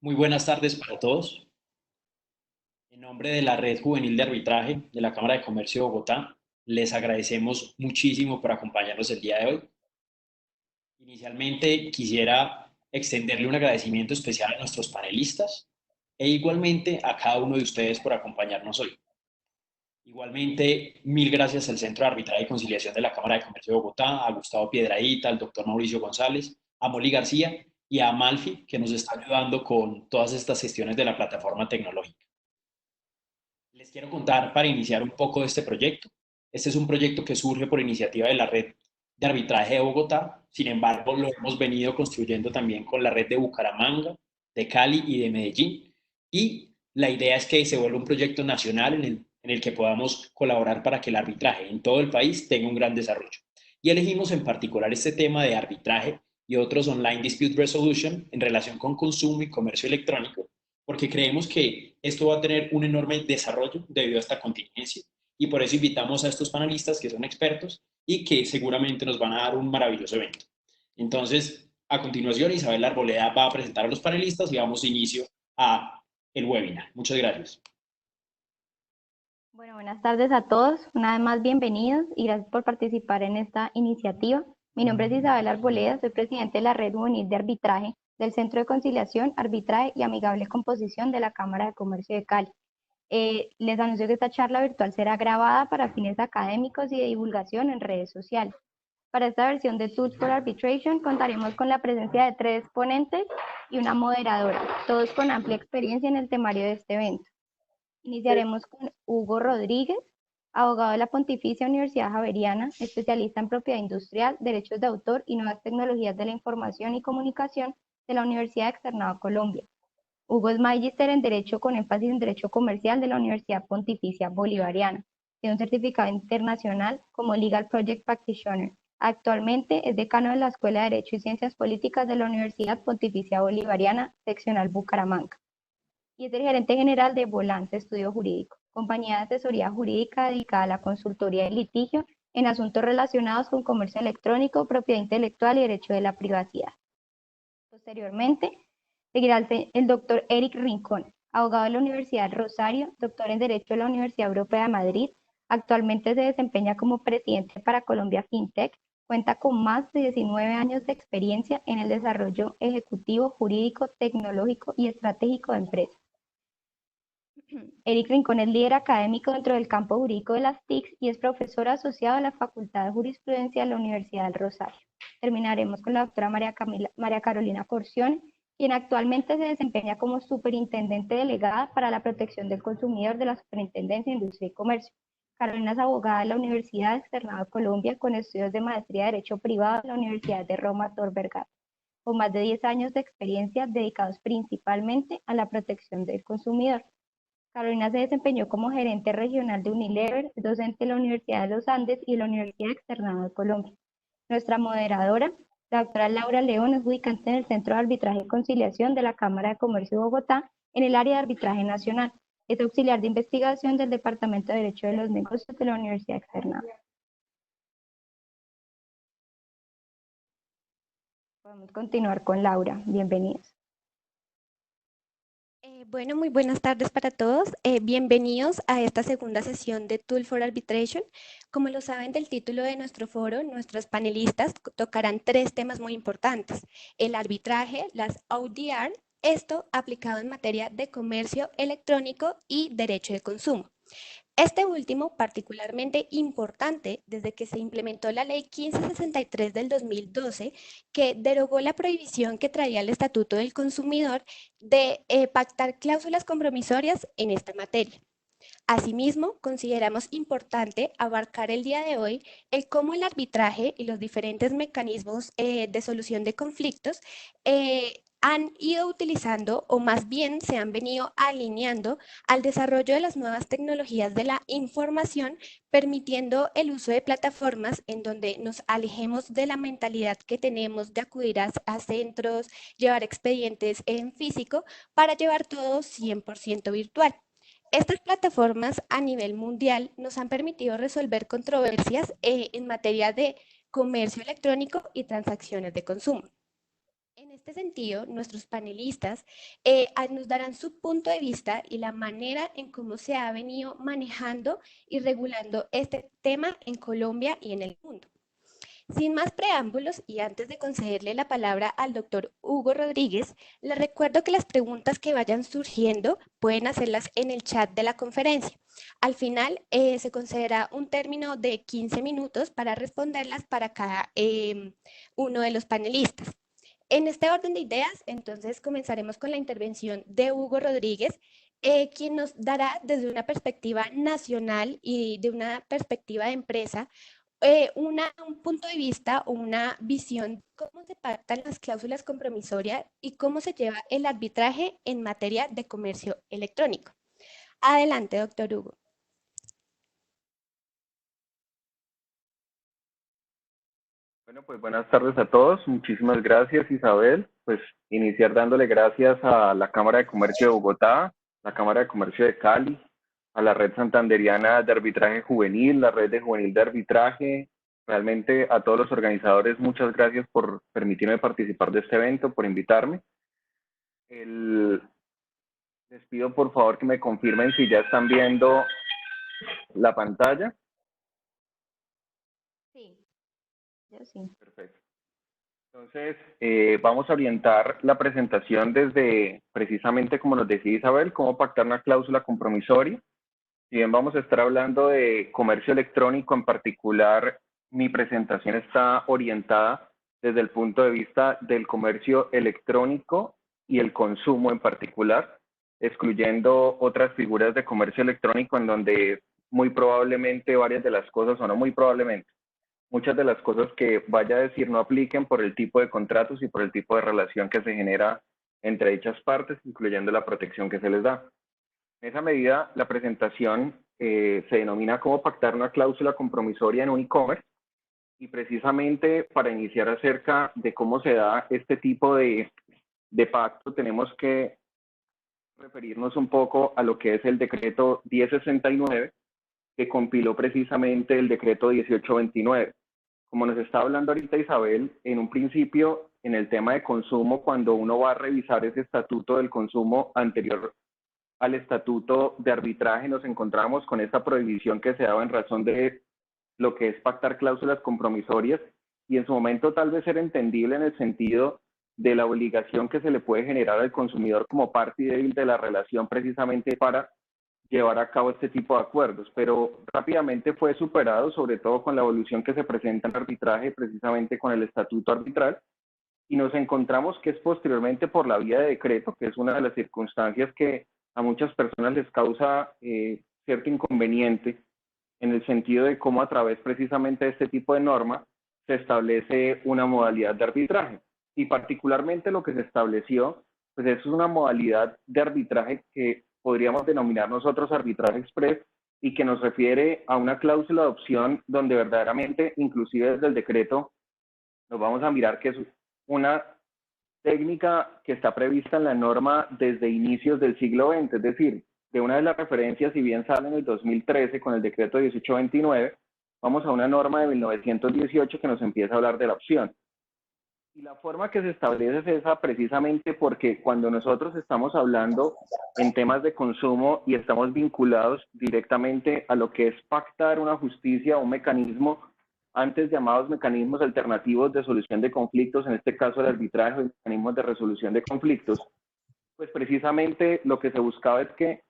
Muy buenas tardes para todos. En nombre de la Red Juvenil de Arbitraje de la Cámara de Comercio de Bogotá, les agradecemos muchísimo por acompañarnos el día de hoy. Inicialmente quisiera extenderle un agradecimiento especial a nuestros panelistas e igualmente a cada uno de ustedes por acompañarnos hoy. Igualmente, mil gracias al Centro de Arbitraje y Conciliación de la Cámara de Comercio de Bogotá, a Gustavo Piedradita, al doctor Mauricio González, a Molly García y a Amalfi, que nos está ayudando con todas estas gestiones de la plataforma tecnológica. Les quiero contar para iniciar un poco de este proyecto. Este es un proyecto que surge por iniciativa de la Red de Arbitraje de Bogotá. Sin embargo, lo hemos venido construyendo también con la red de Bucaramanga, de Cali y de Medellín. Y la idea es que se vuelva un proyecto nacional en el que podamos colaborar para que el arbitraje en todo el país tenga un gran desarrollo. Y elegimos en particular este tema de arbitraje y otros online dispute resolution en relación con consumo y comercio electrónico, porque creemos que esto va a tener un enorme desarrollo debido a esta contingencia y por eso invitamos a estos panelistas que son expertos y que seguramente nos van a dar un maravilloso evento. Entonces, a continuación, Isabel Arboleda va a presentar a los panelistas y damos inicio a el webinar. Muchas gracias. Bueno, buenas tardes a todos. Una vez más, bienvenidos y gracias por participar en esta iniciativa. Mi nombre es Isabel Arboleda, soy presidente de la Red Juvenil de Arbitraje del Centro de Conciliación, Arbitraje y Amigable Composición de la Cámara de Comercio de Cali. Les anuncio que esta charla virtual será grabada para fines académicos y de divulgación en redes sociales. Para esta versión de Tools for Arbitration contaremos con la presencia de 3 ponentes y una moderadora, todos con amplia experiencia en el temario de este evento. Iniciaremos con Hugo Rodríguez, abogado de la Pontificia Universidad Javeriana, especialista en propiedad industrial, derechos de autor y nuevas tecnologías de la información y comunicación de la Universidad Externado Colombia. Hugo es magíster en Derecho con énfasis en Derecho Comercial de la Universidad Pontificia Bolivariana. Tiene un certificado internacional como Legal Project Practitioner. Actualmente es decano de la Escuela de Derecho y Ciencias Políticas de la Universidad Pontificia Bolivariana, seccional Bucaramanga. Y es el gerente general de Volante Estudio Jurídico, compañía de asesoría jurídica dedicada a la consultoría de litigio en asuntos relacionados con comercio electrónico, propiedad intelectual y derecho de la privacidad. Posteriormente, seguirá el doctor Eric Rincón, abogado de la Universidad Rosario, doctor en Derecho de la Universidad Europea de Madrid. Actualmente se desempeña como presidente para Colombia FinTech. Cuenta con más de 19 años de experiencia en el desarrollo ejecutivo, jurídico, tecnológico y estratégico de empresas. Eric Rincón es líder académico dentro del campo jurídico de las TICs y es profesor asociado a la Facultad de Jurisprudencia de la Universidad del Rosario. Terminaremos con la doctora María Carolina Porción, quien actualmente se desempeña como superintendente delegada para la protección del consumidor de la Superintendencia de Industria y Comercio. Carolina es abogada de la Universidad Externado Colombia con estudios de maestría de Derecho Privado de la Universidad de Roma Tor Vergata, con más de 10 años de experiencia dedicados principalmente a la protección del consumidor. Carolina se desempeñó como gerente regional de Unilever, docente de la Universidad de los Andes y de la Universidad Externado de Colombia. Nuestra moderadora, la doctora Laura León, es ubicante en el Centro de Arbitraje y Conciliación de la Cámara de Comercio de Bogotá, en el área de arbitraje nacional. Es auxiliar de investigación del Departamento de Derecho de los Negocios de la Universidad Externado. Podemos continuar con Laura. Bienvenidos. Bueno, muy buenas tardes para todos. Bienvenidos a esta segunda sesión de Tool for Arbitration. Como lo saben del título de nuestro foro, nuestros panelistas tocarán 3 temas muy importantes: el arbitraje, las ODR, esto aplicado en materia de comercio electrónico y derecho de consumo. Este último particularmente importante desde que se implementó la Ley 1563 del 2012, que derogó la prohibición que traía el Estatuto del Consumidor de pactar cláusulas compromisorias en esta materia. Asimismo, consideramos importante abarcar el día de hoy el cómo el arbitraje y los diferentes mecanismos de solución de conflictos han ido utilizando, o más bien se han venido alineando al desarrollo de las nuevas tecnologías de la información, permitiendo el uso de plataformas en donde nos alejemos de la mentalidad que tenemos de acudir a centros, llevar expedientes en físico, para llevar todo 100% virtual. Estas plataformas a nivel mundial nos han permitido resolver controversias en materia de comercio electrónico y transacciones de consumo. En este sentido, nuestros panelistas nos darán su punto de vista y la manera en cómo se ha venido manejando y regulando este tema en Colombia y en el mundo. Sin más preámbulos y antes de concederle la palabra al doctor Hugo Rodríguez, les recuerdo que las preguntas que vayan surgiendo pueden hacerlas en el chat de la conferencia. Al final se concederá un término de 15 minutos para responderlas para cada uno de los panelistas. En este orden de ideas, entonces comenzaremos con la intervención de Hugo Rodríguez, quien nos dará desde una perspectiva nacional y de una perspectiva de empresa un punto de vista o una visión de cómo se pactan las cláusulas compromisorias y cómo se lleva el arbitraje en materia de comercio electrónico. Adelante, doctor Hugo. Bueno, pues buenas tardes a todos. Muchísimas gracias, Isabel. Pues iniciar dándole gracias a la Cámara de Comercio de Bogotá, la Cámara de Comercio de Cali, a la Red Santanderiana de Arbitraje Juvenil, la Red de Juvenil de Arbitraje. Realmente a todos los organizadores, muchas gracias por permitirme participar de este evento, por invitarme. Les pido por favor que me confirmen si ya están viendo la pantalla. Sí, yo sí. Perfecto. Entonces, vamos a orientar la presentación desde, precisamente como nos decía Isabel, cómo pactar una cláusula compromisoria. Si bien vamos a estar hablando de comercio electrónico en particular, mi presentación está orientada desde el punto de vista del comercio electrónico y el consumo en particular, excluyendo otras figuras de comercio electrónico en donde muy probablemente varias de las cosas, o no muy probablemente, muchas de las cosas que vaya a decir no apliquen por el tipo de contratos y por el tipo de relación que se genera entre dichas partes, incluyendo la protección que se les da. En esa medida, la presentación se denomina cómo pactar una cláusula compromisoria en un e-commerce, y precisamente para iniciar acerca de cómo se da este tipo de pacto, tenemos que referirnos un poco a lo que es el decreto 1069, que compiló precisamente el decreto 1829. Como nos está hablando ahorita Isabel, en un principio, en el tema de consumo, cuando uno va a revisar ese estatuto del consumo anterior al estatuto de arbitraje, nos encontramos con esta prohibición que se daba en razón de lo que es pactar cláusulas compromisorias, y en su momento tal vez era entendible en el sentido de la obligación que se le puede generar al consumidor como parte débil de la relación precisamente para llevar a cabo este tipo de acuerdos, pero rápidamente fue superado, sobre todo con la evolución que se presenta en arbitraje, precisamente con el estatuto arbitral, y nos encontramos que es posteriormente por la vía de decreto, que es una de las circunstancias que a muchas personas les causa cierto inconveniente, en el sentido de cómo a través precisamente de este tipo de norma se establece una modalidad de arbitraje. Y particularmente lo que se estableció, pues es una modalidad de arbitraje que podríamos denominar nosotros arbitraje express, y que nos refiere a una cláusula de opción donde verdaderamente, inclusive desde el decreto, nos vamos a mirar que es una técnica que está prevista en la norma desde inicios del siglo XX, es decir, de una de las referencias, si bien sale en el 2013 con el decreto 1829, vamos a una norma de 1918 que nos empieza a hablar de la opción. Y la forma que se establece es esa precisamente porque cuando nosotros estamos hablando en temas de consumo y estamos vinculados directamente a lo que es pactar una justicia, un mecanismo antes llamados mecanismos alternativos de solución de conflictos, en este caso el arbitraje o mecanismos de resolución de conflictos, pues precisamente lo que se buscaba es que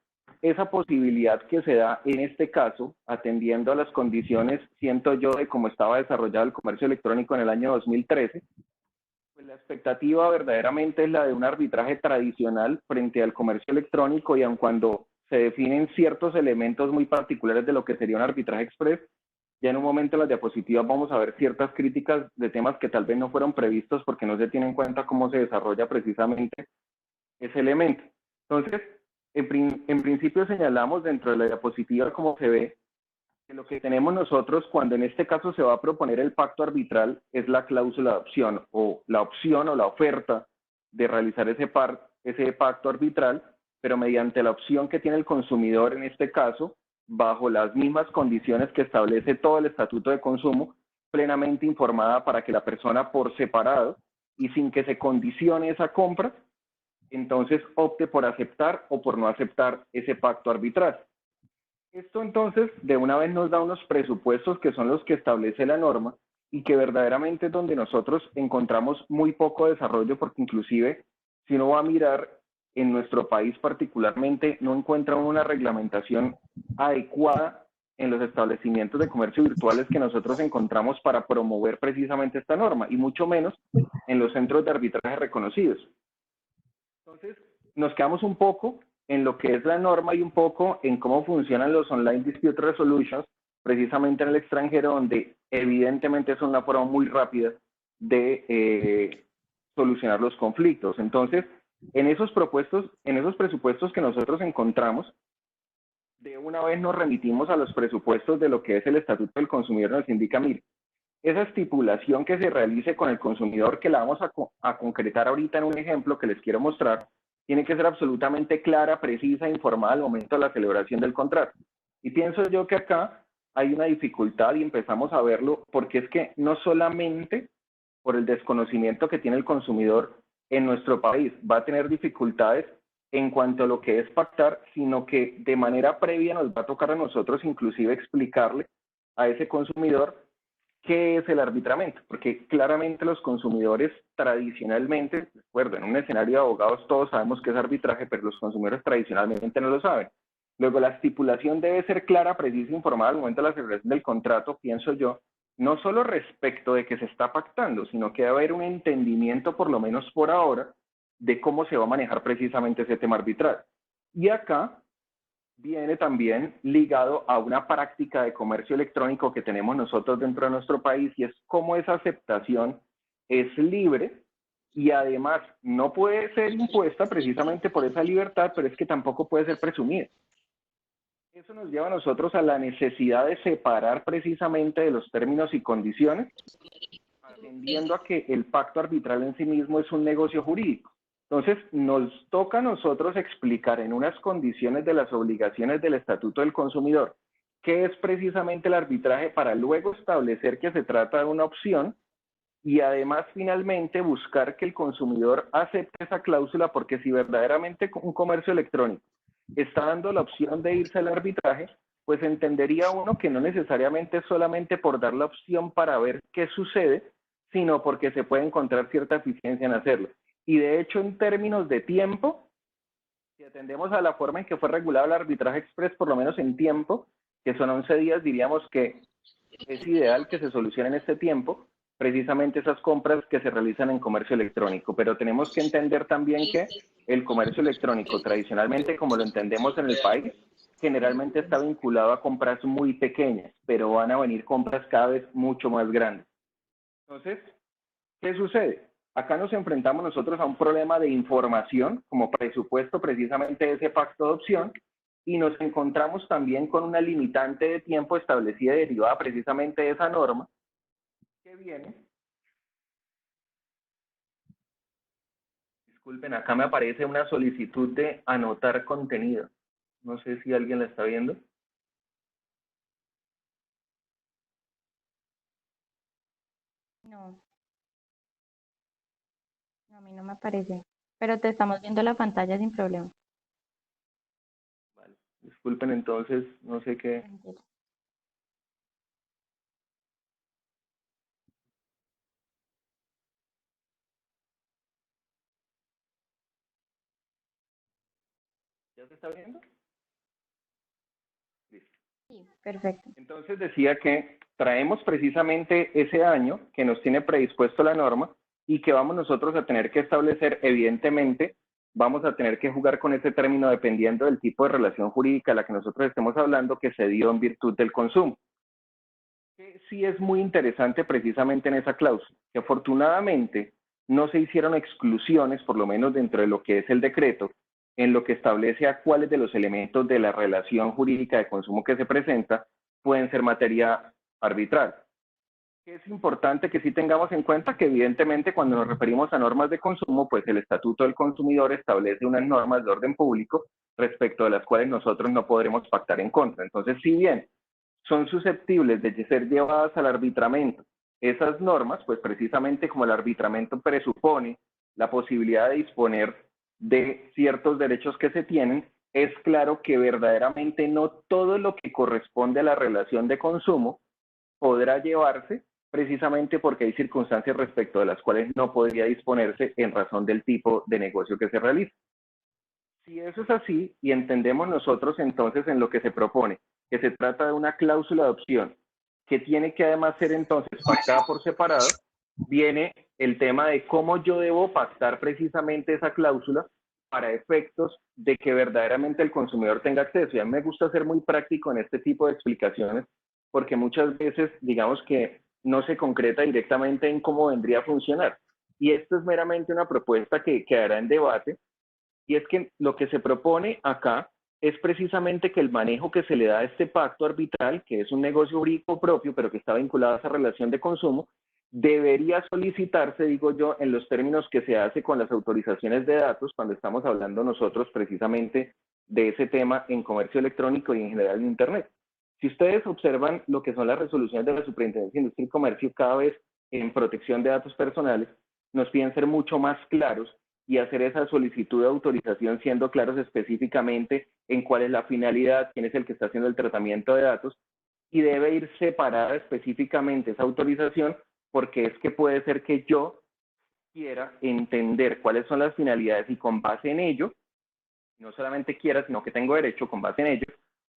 esa posibilidad que se da en este caso, atendiendo a las condiciones, siento yo, de cómo estaba desarrollado el comercio electrónico en el año 2013, pues la expectativa verdaderamente es la de un arbitraje tradicional frente al comercio electrónico, y aun cuando se definen ciertos elementos muy particulares de lo que sería un arbitraje express, ya en un momento en las diapositivas vamos a ver ciertas críticas de temas que tal vez no fueron previstos porque no se tiene en cuenta cómo se desarrolla precisamente ese elemento. Entonces, en principio señalamos dentro de la diapositiva cómo se ve que lo que tenemos nosotros cuando en este caso se va a proponer el pacto arbitral es la cláusula de opción o la oferta de realizar ese pacto arbitral, pero mediante la opción que tiene el consumidor en este caso, bajo las mismas condiciones que establece todo el estatuto de consumo, plenamente informada para que la persona por separado y sin que se condicione esa compra, entonces opte por aceptar o por no aceptar ese pacto arbitral. Esto entonces de una vez nos da unos presupuestos que son los que establece la norma y que verdaderamente es donde nosotros encontramos muy poco desarrollo, porque inclusive si uno va a mirar en nuestro país particularmente, no encuentra una reglamentación adecuada en los establecimientos de comercio virtuales que nosotros encontramos para promover precisamente esta norma, y mucho menos en los centros de arbitraje reconocidos. Entonces, nos quedamos un poco en lo que es la norma y un poco en cómo funcionan los online dispute resolutions, precisamente en el extranjero, donde evidentemente es una forma muy rápida de solucionar los conflictos. Entonces, en esos presupuestos que nosotros encontramos, de una vez nos remitimos a los presupuestos de lo que es el Estatuto del Consumidor. Nos indica, mire, esa estipulación que se realice con el consumidor, que la vamos a concretar ahorita en un ejemplo que les quiero mostrar, tiene que ser absolutamente clara, precisa, informada al momento de la celebración del contrato. Y pienso yo que acá hay una dificultad y empezamos a verlo, porque es que no solamente por el desconocimiento que tiene el consumidor en nuestro país va a tener dificultades en cuanto a lo que es pactar, sino que de manera previa nos va a tocar a nosotros inclusive explicarle a ese consumidor qué es el arbitramiento, porque claramente los consumidores tradicionalmente, recuerdo, en un escenario de abogados todos sabemos qué es arbitraje, pero los consumidores tradicionalmente no lo saben. Luego, la estipulación debe ser clara, precisa e informada al momento de la celebración del contrato, pienso yo, no solo respecto de que se está pactando, sino que debe haber un entendimiento, por lo menos por ahora, de cómo se va a manejar precisamente ese tema arbitral. Y acá viene también ligado a una práctica de comercio electrónico que tenemos nosotros dentro de nuestro país, y es cómo esa aceptación es libre y además no puede ser impuesta precisamente por esa libertad, pero es que tampoco puede ser presumida. Eso nos lleva a nosotros a la necesidad de separar precisamente de los términos y condiciones, atendiendo a que el pacto arbitral en sí mismo es un negocio jurídico. Entonces, nos toca a nosotros explicar en unas condiciones de las obligaciones del Estatuto del Consumidor qué es precisamente el arbitraje, para luego establecer que se trata de una opción y además finalmente buscar que el consumidor acepte esa cláusula, porque si verdaderamente un comercio electrónico está dando la opción de irse al arbitraje, pues entendería uno que no necesariamente es solamente por dar la opción para ver qué sucede, sino porque se puede encontrar cierta eficiencia en hacerlo. Y de hecho, en términos de tiempo, si atendemos a la forma en que fue regulado el arbitraje express, por lo menos en tiempo, que son 11 días, diríamos que es ideal que se solucione en este tiempo precisamente esas compras que se realizan en comercio electrónico. Pero tenemos que entender también que el comercio electrónico, tradicionalmente como lo entendemos en el país, generalmente está vinculado a compras muy pequeñas, pero van a venir compras cada vez mucho más grandes. Entonces, ¿qué sucede? Acá nos enfrentamos nosotros a un problema de información como presupuesto precisamente de ese pacto de opción, y nos encontramos también con una limitante de tiempo establecida y derivada precisamente de esa norma que viene. Disculpen, acá me aparece una solicitud de anotar contenido. No sé si alguien la está viendo. No. No, a mí no me aparece, pero te estamos viendo la pantalla sin problema. Vale. Disculpen entonces, no sé qué. Tranquilo. ¿Ya se está viendo? Listo. Sí, perfecto. Entonces decía que traemos precisamente ese año que nos tiene predispuesto la norma y que vamos nosotros a tener que establecer, evidentemente, vamos a tener que jugar con ese término dependiendo del tipo de relación jurídica a la que nosotros estemos hablando, que se dio en virtud del consumo. Que sí es muy interesante precisamente en esa cláusula, que afortunadamente no se hicieron exclusiones, por lo menos dentro de lo que es el decreto, en lo que establece a cuáles de los elementos de la relación jurídica de consumo que se presenta pueden ser materia arbitral. Es importante que sí tengamos en cuenta que evidentemente cuando nos referimos a normas de consumo, pues el Estatuto del Consumidor establece unas normas de orden público respecto de las cuales nosotros no podremos pactar en contra. Entonces, si bien son susceptibles de ser llevadas al arbitramiento esas normas, pues precisamente como el arbitramiento presupone la posibilidad de disponer de ciertos derechos que se tienen, es claro que verdaderamente no todo lo que corresponde a la relación de consumo podrá llevarse, precisamente porque hay circunstancias respecto de las cuales no podría disponerse en razón del tipo de negocio que se realiza. Si eso es así, y entendemos nosotros entonces en lo que se propone, que se trata de una cláusula de opción, que tiene que además ser entonces pactada por separado, viene el tema de cómo yo debo pactar precisamente esa cláusula para efectos de que verdaderamente el consumidor tenga acceso. Y a mí me gusta ser muy práctico en este tipo de explicaciones, porque muchas veces, digamos que no se concreta directamente en cómo vendría a funcionar. Y esto es meramente una propuesta que quedará en debate, y es que lo que se propone acá es precisamente que el manejo que se le da a este pacto arbitral, que es un negocio jurídico propio, pero que está vinculado a esa relación de consumo, debería solicitarse, digo yo, en los términos que se hace con las autorizaciones de datos, cuando estamos hablando nosotros precisamente de ese tema en comercio electrónico y en general en Internet. Si ustedes observan lo que son las resoluciones de la Superintendencia de Industria y Comercio, cada vez en protección de datos personales, nos piden ser mucho más claros y hacer esa solicitud de autorización siendo claros específicamente en cuál es la finalidad, quién es el que está haciendo el tratamiento de datos, y debe ir separada específicamente esa autorización, porque es que puede ser que yo quiera entender cuáles son las finalidades y con base en ello, no solamente quiera, sino que tengo derecho con base en ello,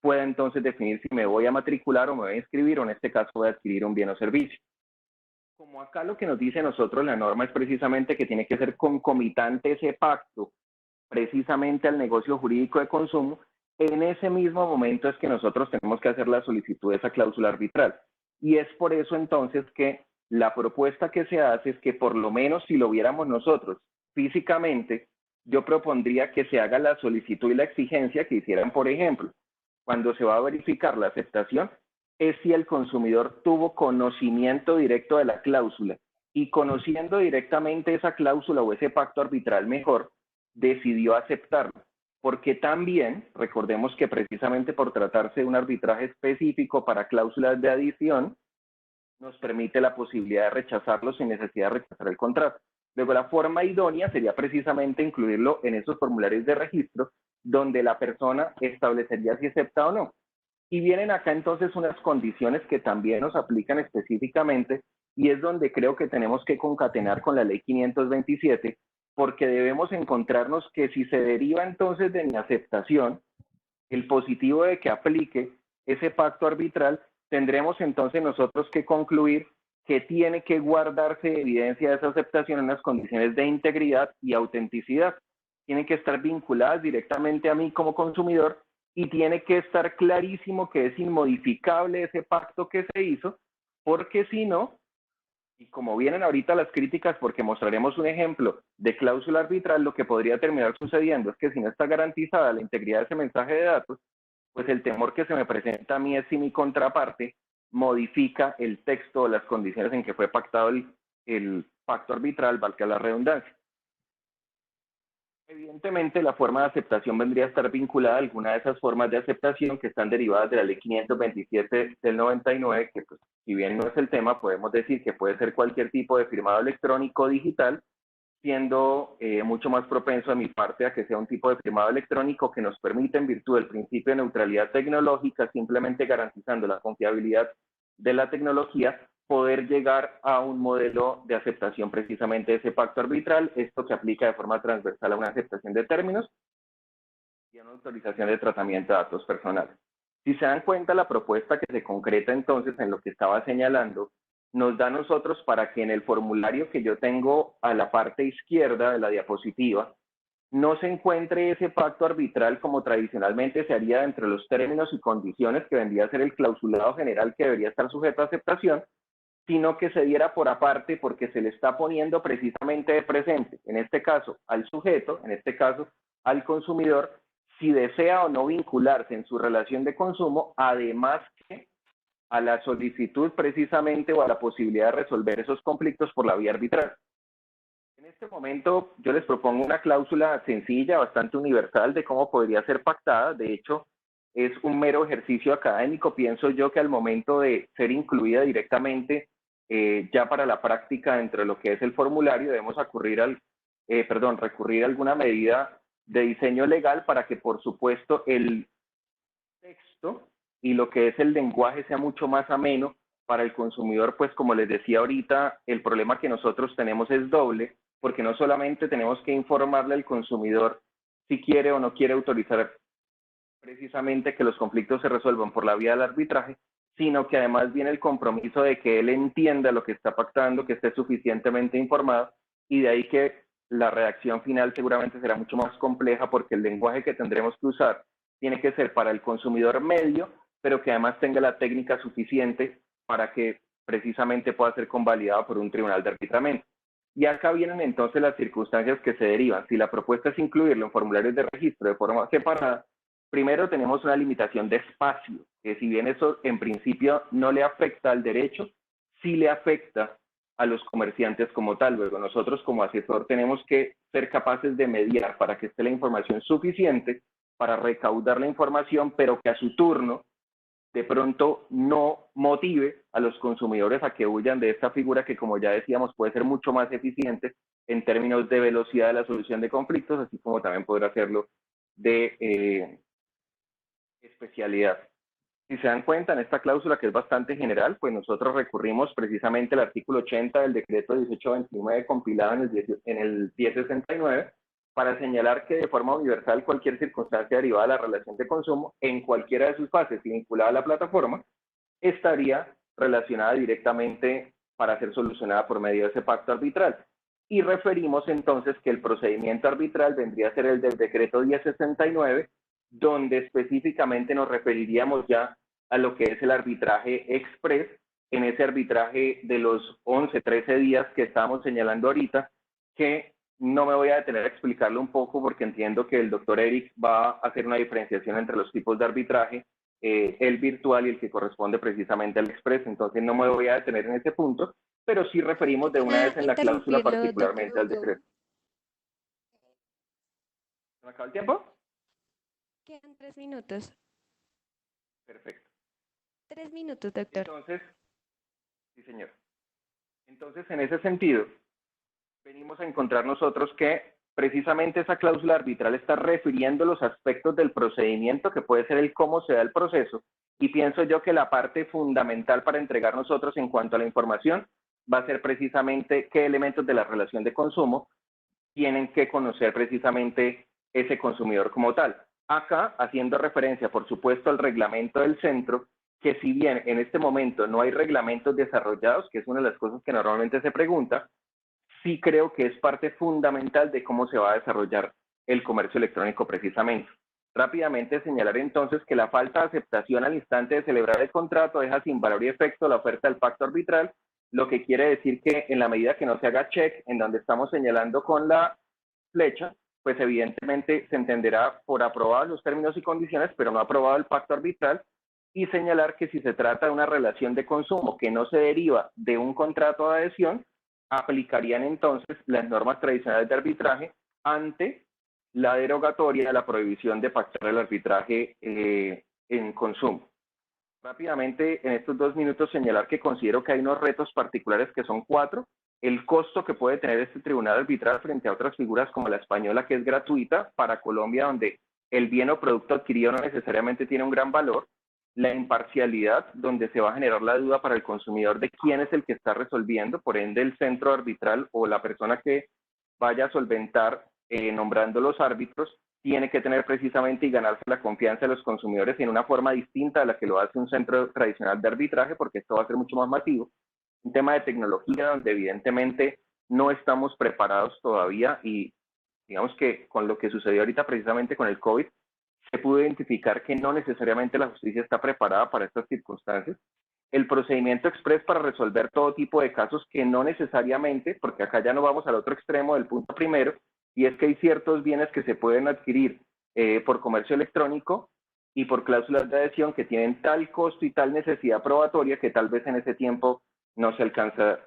pueda entonces definir si me voy a matricular o me voy a inscribir, o en este caso voy a adquirir un bien o servicio. Como acá lo que nos dice a nosotros la norma es precisamente que tiene que ser concomitante ese pacto precisamente al negocio jurídico de consumo, en ese mismo momento es que nosotros tenemos que hacer la solicitud de esa cláusula arbitral. Y es por eso entonces que la propuesta que se hace es que por lo menos si lo viéramos nosotros físicamente, yo propondría que se haga la solicitud y la exigencia que hicieran, por ejemplo, cuando se va a verificar la aceptación, es si el consumidor tuvo conocimiento directo de la cláusula, y conociendo directamente esa cláusula o ese pacto arbitral mejor, decidió aceptarlo. Porque también, recordemos que precisamente por tratarse de un arbitraje específico para cláusulas de adición, nos permite la posibilidad de rechazarlo sin necesidad de rechazar el contrato. Luego, la forma idónea sería precisamente incluirlo en esos formularios de registro donde la persona establecería si acepta o no. Y vienen acá entonces unas condiciones que también nos aplican específicamente, y es donde creo que tenemos que concatenar con la ley 527, porque debemos encontrarnos que si se deriva entonces de mi aceptación el positivo de que aplique ese pacto arbitral, tendremos entonces nosotros que concluir que tiene que guardarse evidencia de esa aceptación en unas condiciones de integridad y autenticidad. Tienen que estar vinculadas directamente a mí como consumidor, y tiene que estar clarísimo que es inmodificable ese pacto que se hizo, porque si no, y como vienen ahorita las críticas, porque mostraremos un ejemplo de cláusula arbitral, lo que podría terminar sucediendo es que si no está garantizada la integridad de ese mensaje de datos, pues el temor que se me presenta a mí es si mi contraparte modifica el texto o las condiciones en que fue pactado el pacto arbitral, valga la redundancia. Evidentemente, la forma de aceptación vendría a estar vinculada a alguna de esas formas de aceptación que están derivadas de la ley 527 del 99, que pues, si bien no es el tema, podemos decir que puede ser cualquier tipo de firmado electrónico o digital, siendo mucho más propenso a mi parte a que sea un tipo de firmado electrónico que nos permite, en virtud del principio de neutralidad tecnológica, simplemente garantizando la confiabilidad de la tecnología, poder llegar a un modelo de aceptación precisamente de ese pacto arbitral, esto que aplica de forma transversal a una aceptación de términos y a una autorización de tratamiento de datos personales. Si se dan cuenta, la propuesta que se concreta entonces en lo que estaba señalando, nos da a nosotros para que en el formulario que yo tengo a la parte izquierda de la diapositiva, no se encuentre ese pacto arbitral como tradicionalmente se haría entre los términos y condiciones que vendría a ser el clausulado general que debería estar sujeto a aceptación, sino que se diera por aparte porque se le está poniendo precisamente de presente, en este caso al sujeto, en este caso al consumidor, si desea o no vincularse en su relación de consumo, además que a la solicitud precisamente o a la posibilidad de resolver esos conflictos por la vía arbitral. En este momento yo les propongo una cláusula sencilla, bastante universal de cómo podría ser pactada. De hecho, es un mero ejercicio académico. Pienso yo que al momento de ser incluida directamente ya para la práctica dentro de lo que es el formulario debemos recurrir a alguna medida de diseño legal para que, por supuesto, el texto y lo que es el lenguaje sea mucho más ameno para el consumidor, pues como les decía ahorita, el problema que nosotros tenemos es doble, porque no solamente tenemos que informarle al consumidor si quiere o no quiere autorizar precisamente que los conflictos se resuelvan por la vía del arbitraje, sino que además viene el compromiso de que él entienda lo que está pactando, que esté suficientemente informado, y de ahí que la redacción final seguramente será mucho más compleja porque el lenguaje que tendremos que usar tiene que ser para el consumidor medio, pero que además tenga la técnica suficiente para que precisamente pueda ser convalidado por un tribunal de arbitramiento. Y acá vienen entonces las circunstancias que se derivan. Si la propuesta es incluirlo en formularios de registro de forma separada, primero tenemos una limitación de espacio, que si bien eso en principio no le afecta al derecho, sí le afecta a los comerciantes como tal. Luego nosotros como asesor tenemos que ser capaces de mediar para que esté la información suficiente para recaudar la información, pero que a su turno de pronto no motive a los consumidores a que huyan de esta figura que, como ya decíamos, puede ser mucho más eficiente en términos de velocidad de la solución de conflictos, así como también podrá hacerlo de especialidad. Si se dan cuenta, en esta cláusula que es bastante general, pues nosotros recurrimos precisamente al artículo 80 del decreto 1829 compilado en el 1069 para señalar que de forma universal cualquier circunstancia derivada de la relación de consumo en cualquiera de sus fases y vinculada a la plataforma estaría relacionada directamente para ser solucionada por medio de ese pacto arbitral. Y referimos entonces que el procedimiento arbitral vendría a ser el del decreto 1069, donde específicamente nos referiríamos ya a lo que es el arbitraje express, en ese arbitraje de los 11, 13 días que estamos señalando ahorita, que no me voy a detener a explicarlo un poco porque entiendo que el doctor Eric va a hacer una diferenciación entre los tipos de arbitraje, el virtual y el que corresponde precisamente al express, entonces no me voy a detener en ese punto, pero sí referimos de una vez en la cláusula particularmente al decreto. ¿Se me acaba el tiempo? Quedan 3 minutos. Perfecto. 3 minutos, doctor. Entonces, sí, señor. Entonces, en ese sentido, venimos a encontrar nosotros que precisamente esa cláusula arbitral está refiriendo los aspectos del procedimiento, que puede ser el cómo se da el proceso, y pienso yo que la parte fundamental para entregar nosotros en cuanto a la información va a ser precisamente qué elementos de la relación de consumo tienen que conocer precisamente ese consumidor como tal. Acá, haciendo referencia, por supuesto, al reglamento del centro, que si bien en este momento no hay reglamentos desarrollados, que es una de las cosas que normalmente se pregunta, sí creo que es parte fundamental de cómo se va a desarrollar el comercio electrónico precisamente. Rápidamente señalar entonces que la falta de aceptación al instante de celebrar el contrato deja sin valor y efecto la oferta del pacto arbitral, lo que quiere decir que en la medida que no se haga check en donde estamos señalando con la flecha, pues evidentemente se entenderá por aprobados los términos y condiciones, pero no aprobado el pacto arbitral, y señalar que si se trata de una relación de consumo que no se deriva de un contrato de adhesión, aplicarían entonces las normas tradicionales de arbitraje ante la derogatoria de la prohibición de pactar el arbitraje en consumo. Rápidamente, en estos 2 minutos, señalar que considero que hay unos retos particulares que son 4. El costo que puede tener este tribunal arbitral frente a otras figuras como la española, que es gratuita, para Colombia, donde el bien o producto adquirido no necesariamente tiene un gran valor. La imparcialidad, donde se va a generar la duda para el consumidor de quién es el que está resolviendo, por ende el centro arbitral o la persona que vaya a solventar nombrando los árbitros, tiene que tener precisamente y ganarse la confianza de los consumidores en una forma distinta a la que lo hace un centro tradicional de arbitraje, porque esto va a ser mucho más masivo. Un tema de tecnología donde evidentemente no estamos preparados todavía y digamos que con lo que sucedió ahorita precisamente con el COVID, se pudo identificar que no necesariamente la justicia está preparada para estas circunstancias. El procedimiento express para resolver todo tipo de casos que no necesariamente, porque acá ya no vamos al otro extremo del punto primero, y es que hay ciertos bienes que se pueden adquirir por comercio electrónico y por cláusulas de adhesión que tienen tal costo y tal necesidad probatoria que tal vez en ese tiempo no se alcanza.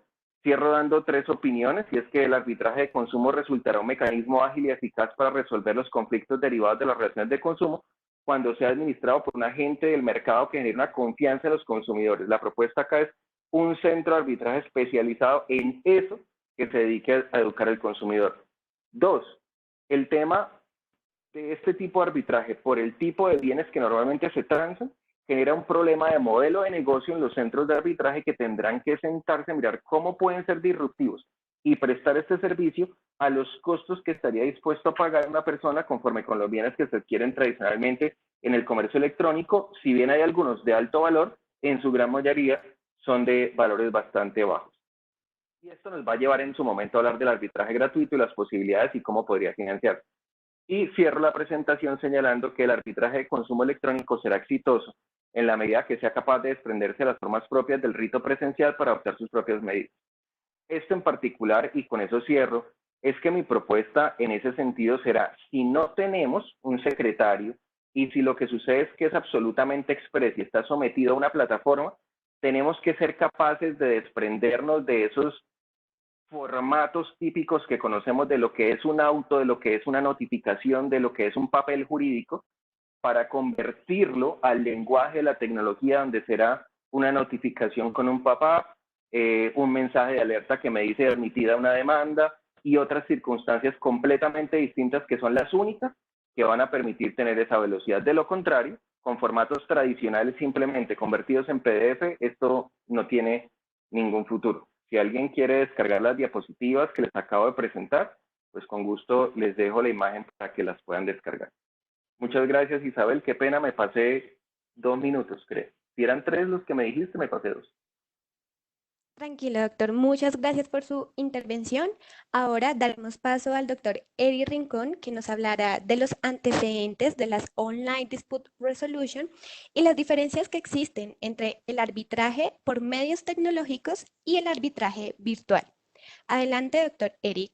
Cierro dando 3 opiniones, y es que el arbitraje de consumo resultará un mecanismo ágil y eficaz para resolver los conflictos derivados de las relaciones de consumo cuando sea administrado por un agente del mercado que genere una confianza en los consumidores. La propuesta acá es un centro de arbitraje especializado en eso que se dedique a educar al consumidor. 2, el tema de este tipo de arbitraje por el tipo de bienes que normalmente se transan genera un problema de modelo de negocio en los centros de arbitraje que tendrán que sentarse a mirar cómo pueden ser disruptivos y prestar este servicio a los costos que estaría dispuesto a pagar una persona conforme con los bienes que se adquieren tradicionalmente en el comercio electrónico, si bien hay algunos de alto valor, en su gran mayoría son de valores bastante bajos. Y esto nos va a llevar en su momento a hablar del arbitraje gratuito y las posibilidades y cómo podría financiarse. Y cierro la presentación señalando que el arbitraje de consumo electrónico será exitoso en la medida que sea capaz de desprenderse de las formas propias del rito presencial para adoptar sus propias medidas. Esto en particular, y con eso cierro, es que mi propuesta en ese sentido será, si no tenemos un secretario y si lo que sucede es que es absolutamente express y está sometido a una plataforma, tenemos que ser capaces de desprendernos de esos formatos típicos que conocemos de lo que es un auto, de lo que es una notificación, de lo que es un papel jurídico, para convertirlo al lenguaje de la tecnología, donde será una notificación con un pop-up, un mensaje de alerta que me dice admitida una demanda y otras circunstancias completamente distintas que son las únicas que van a permitir tener esa velocidad. De lo contrario, con formatos tradicionales simplemente convertidos en PDF, esto no tiene ningún futuro. Si alguien quiere descargar las diapositivas que les acabo de presentar, pues con gusto les dejo la imagen para que las puedan descargar. Muchas gracias, Isabel. Qué pena, me pasé 2 minutos, creo. Si eran 3 los que me dijiste, me pasé 2. Tranquilo, doctor. Muchas gracias por su intervención. Ahora daremos paso al doctor Eric Rincón, que nos hablará de los antecedentes de las Online Dispute Resolution y las diferencias que existen entre el arbitraje por medios tecnológicos y el arbitraje virtual. Adelante, doctor Eric.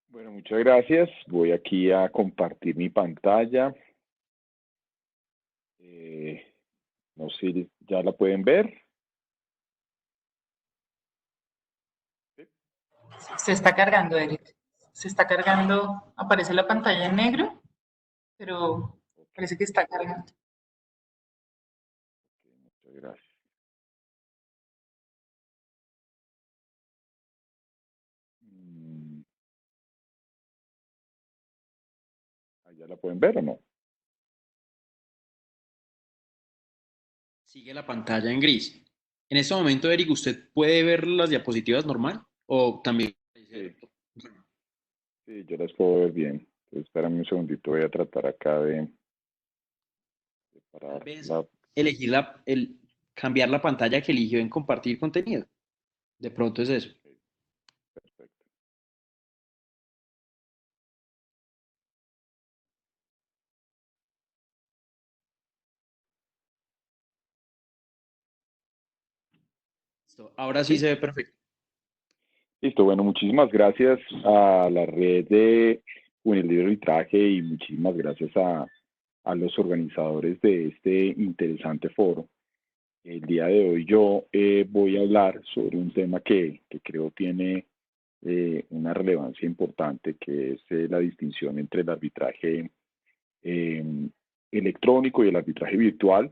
Bueno, muchas gracias. Voy aquí a compartir mi pantalla. No sé si ya la pueden ver. Se está cargando, Eric. Se está cargando, aparece la pantalla en negro, pero parece que está cargando. Muchas gracias. ¿Ya la pueden ver o no? Sigue la pantalla en gris. En este momento, Eric, ¿usted puede ver las diapositivas normal o también? Sí, yo las puedo ver bien. Entonces, espérame un segundito, voy a tratar acá de Tal vez elegir cambiar la pantalla que eligió en compartir contenido. De pronto es eso. Perfecto. Ahora sí se ve perfecto. Listo, bueno, muchísimas gracias a la red de Juvenil de Arbitraje y muchísimas gracias a los organizadores de este interesante foro. El día de hoy yo voy a hablar sobre un tema que creo tiene una relevancia importante, que es la distinción entre el arbitraje electrónico y el arbitraje virtual.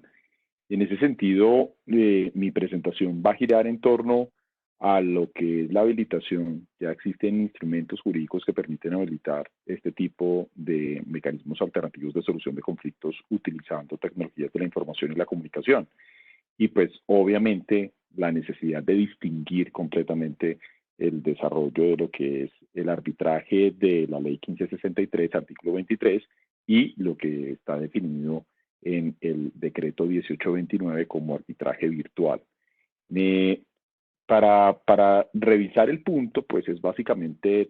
En ese sentido, mi presentación va a girar en torno a lo que es la habilitación. Ya existen instrumentos jurídicos que permiten habilitar este tipo de mecanismos alternativos de solución de conflictos utilizando tecnologías de la información y la comunicación. Y pues obviamente la necesidad de distinguir completamente el desarrollo de lo que es el arbitraje de la ley 1563, artículo 23, y lo que está definido en el decreto 1829 como arbitraje virtual. Para revisar el punto, pues es básicamente,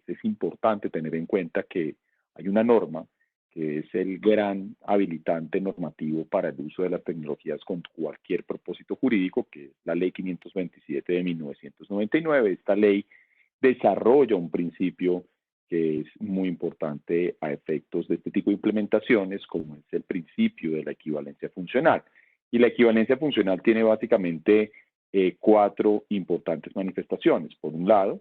es importante tener en cuenta que hay una norma que es el gran habilitante normativo para el uso de las tecnologías con cualquier propósito jurídico, que es la Ley 527 de 1999. Esta ley desarrolla un principio que es muy importante a efectos de este tipo de implementaciones, como es el principio de la equivalencia funcional. Y la equivalencia funcional tiene básicamente 4 importantes manifestaciones. Por un lado,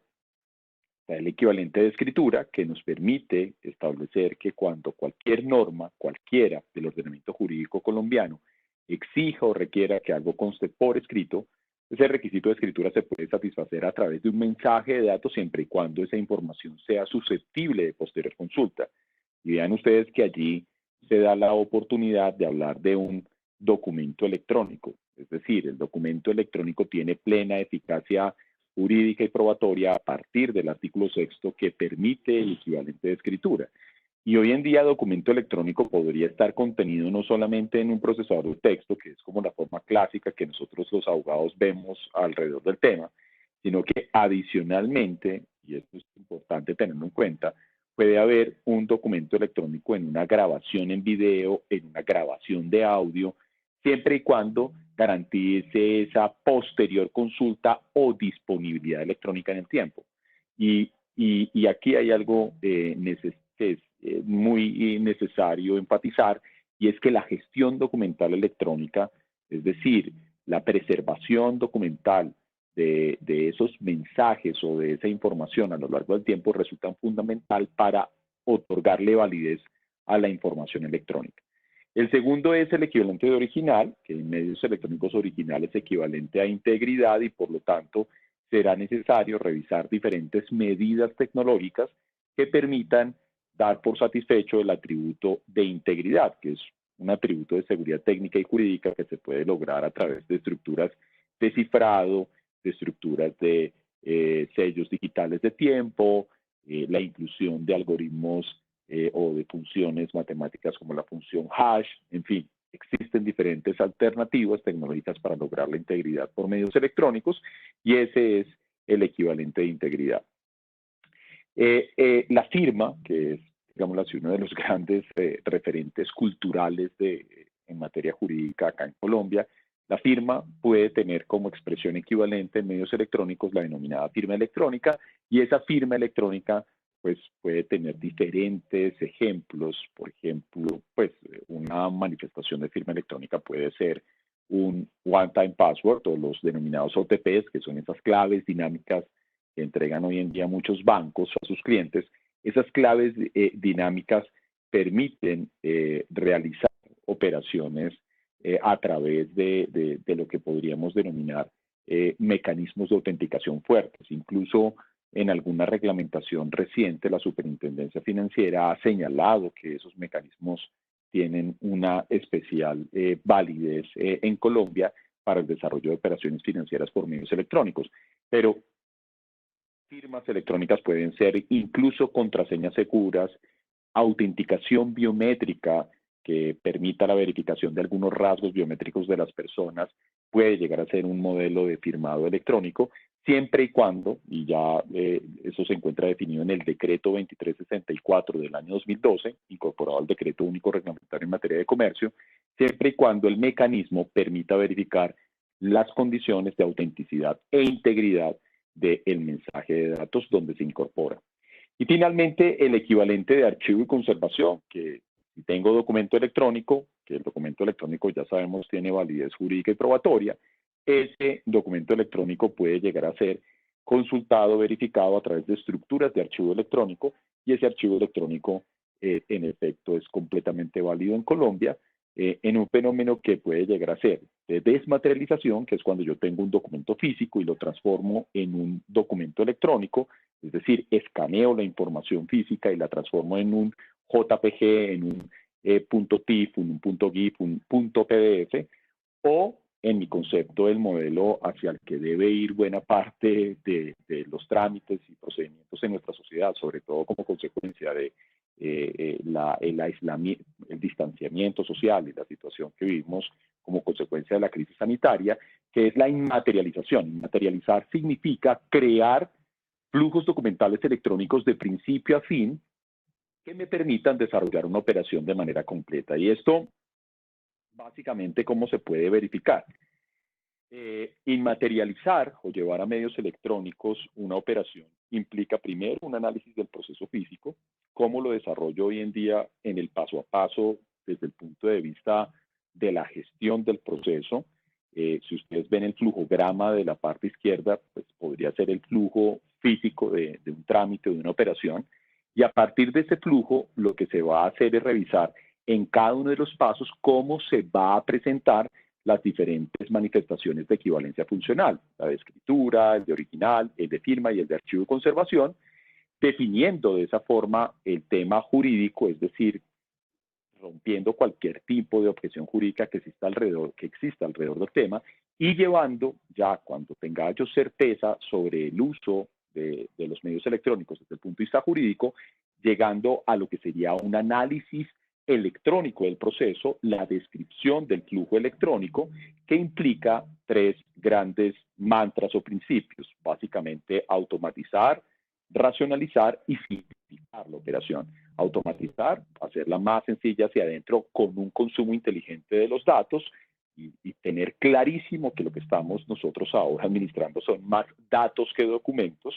Está el equivalente de escritura, que nos permite establecer que cuando cualquier norma, cualquiera del ordenamiento jurídico colombiano, exija o requiera que algo conste por escrito, ese requisito de escritura se puede satisfacer a través de un mensaje de datos siempre y cuando esa información sea susceptible de posterior consulta. Y vean ustedes que allí se da la oportunidad de hablar de un documento electrónico. Es decir, el documento electrónico tiene plena eficacia jurídica y probatoria a partir del artículo 6º que permite el equivalente de escritura. Y hoy en día documento electrónico podría estar contenido no solamente en un procesador de texto, que es como la forma clásica que nosotros los abogados vemos alrededor del tema, sino que adicionalmente, y esto es importante tenerlo en cuenta, puede haber un documento electrónico en una grabación en video, en una grabación de audio, siempre y cuando garantice esa posterior consulta o disponibilidad electrónica en el tiempo. Y aquí hay algo que es muy necesario enfatizar, y es que la gestión documental electrónica, es decir, la preservación documental de esos mensajes o de esa información a lo largo del tiempo resultan fundamental para otorgarle validez a la información electrónica. El segundo es el equivalente de original, que en medios electrónicos originales es equivalente a integridad y por lo tanto será necesario revisar diferentes medidas tecnológicas que permitan dar por satisfecho el atributo de integridad, que es un atributo de seguridad técnica y jurídica que se puede lograr a través de estructuras de cifrado, de estructuras de sellos digitales de tiempo, la inclusión de algoritmos o de funciones matemáticas como la función hash, en fin, existen diferentes alternativas tecnológicas para lograr la integridad por medios electrónicos y ese es el equivalente de integridad. La firma, que es, digamos así, uno de los grandes referentes culturales en materia jurídica acá en Colombia, la firma puede tener como expresión equivalente en medios electrónicos la denominada firma electrónica, y esa firma electrónica pues puede tener diferentes ejemplos. Por ejemplo, pues una manifestación de firma electrónica puede ser un one-time password o los denominados OTPs, que son esas claves dinámicas que entregan hoy en día muchos bancos a sus clientes. Esas claves dinámicas permiten realizar operaciones a través de lo que podríamos denominar mecanismos de autenticación fuertes. Incluso en alguna reglamentación reciente, la Superintendencia Financiera ha señalado que esos mecanismos tienen una especial validez en Colombia para el desarrollo de operaciones financieras por medios electrónicos. Pero firmas electrónicas pueden ser incluso contraseñas seguras, autenticación biométrica que permita la verificación de algunos rasgos biométricos de las personas, puede llegar a ser un modelo de firmado electrónico, siempre y cuando, y ya eso se encuentra definido en el decreto 2364 del año 2012, incorporado al decreto único reglamentario en materia de comercio, siempre y cuando el mecanismo permita verificar las condiciones de autenticidad e integridad del mensaje de datos donde se incorpora. Y finalmente, el equivalente de archivo y conservación, que si tengo documento electrónico, que el documento electrónico ya sabemos tiene validez jurídica y probatoria, ese documento electrónico puede llegar a ser consultado, verificado a través de estructuras de archivo electrónico, y ese archivo electrónico en efecto es completamente válido en Colombia, en un fenómeno que puede llegar a ser de desmaterialización, que es cuando yo tengo un documento físico y lo transformo en un documento electrónico, es decir, escaneo la información física y la transformo en un JPG, en un .tif, un .gif, un .pdf, o en mi concepto del modelo hacia el que debe ir buena parte de los trámites y procedimientos en nuestra sociedad, sobre todo como consecuencia de el distanciamiento social y la situación que vivimos como consecuencia de la crisis sanitaria, que es la inmaterialización. Inmaterializar significa crear flujos documentales electrónicos de principio a fin que me permitan desarrollar una operación de manera completa. Y esto, básicamente, ¿cómo se puede verificar? Inmaterializar o llevar a medios electrónicos una operación implica primero un análisis del proceso físico, cómo lo desarrollo hoy en día en el paso a paso desde el punto de vista de la gestión del proceso. Si ustedes ven el flujograma de la parte izquierda, pues podría ser el flujo físico de un trámite, de una operación, y a partir de ese flujo lo que se va a hacer es revisar en cada uno de los pasos cómo se va a presentar las diferentes manifestaciones de equivalencia funcional, la de escritura, el de original, el de firma y el de archivo de conservación, definiendo de esa forma el tema jurídico, es decir, rompiendo cualquier tipo de objeción jurídica que exista alrededor del tema, y llevando ya, cuando tenga yo certeza sobre el uso de los medios electrónicos desde el punto de vista jurídico, llegando a lo que sería un análisis electrónico del proceso, la descripción del flujo electrónico, que implica 3 grandes mantras o principios, básicamente automatizar, racionalizar y simplificar la operación. Automatizar, hacerla más sencilla hacia adentro con un consumo inteligente de los datos y tener clarísimo que lo que estamos nosotros ahora administrando son más datos que documentos,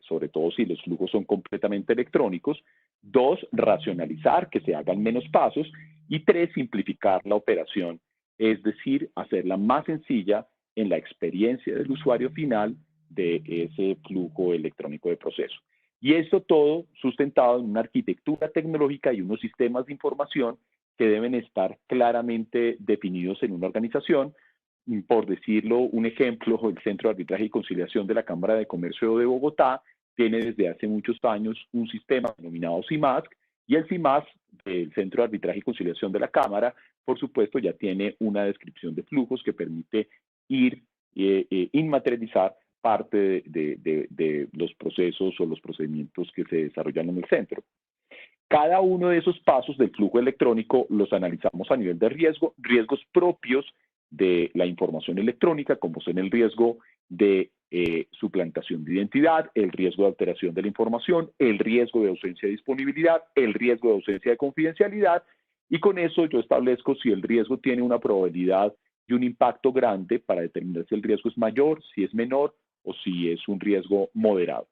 sobre todo si los flujos son completamente electrónicos. 2, racionalizar, que se hagan menos pasos. Y 3, simplificar la operación, es decir, hacerla más sencilla en la experiencia del usuario final de ese flujo electrónico de proceso. Y esto todo sustentado en una arquitectura tecnológica y unos sistemas de información que deben estar claramente definidos en una organización. Por decirlo, un ejemplo, el Centro de Arbitraje y Conciliación de la Cámara de Comercio de Bogotá tiene desde hace muchos años un sistema denominado CIMASC, y el CIMASC, el Centro de Arbitraje y Conciliación de la Cámara, por supuesto, ya tiene una descripción de flujos que permite inmaterializar parte de los procesos o los procedimientos que se desarrollan en el centro. Cada uno de esos pasos del flujo electrónico los analizamos a nivel de riesgos propios de la información electrónica, como son el riesgo de suplantación de identidad, el riesgo de alteración de la información, el riesgo de ausencia de disponibilidad, el riesgo de ausencia de confidencialidad, y con eso yo establezco si el riesgo tiene una probabilidad y un impacto grande para determinar si el riesgo es mayor, si es menor o si es un riesgo moderado.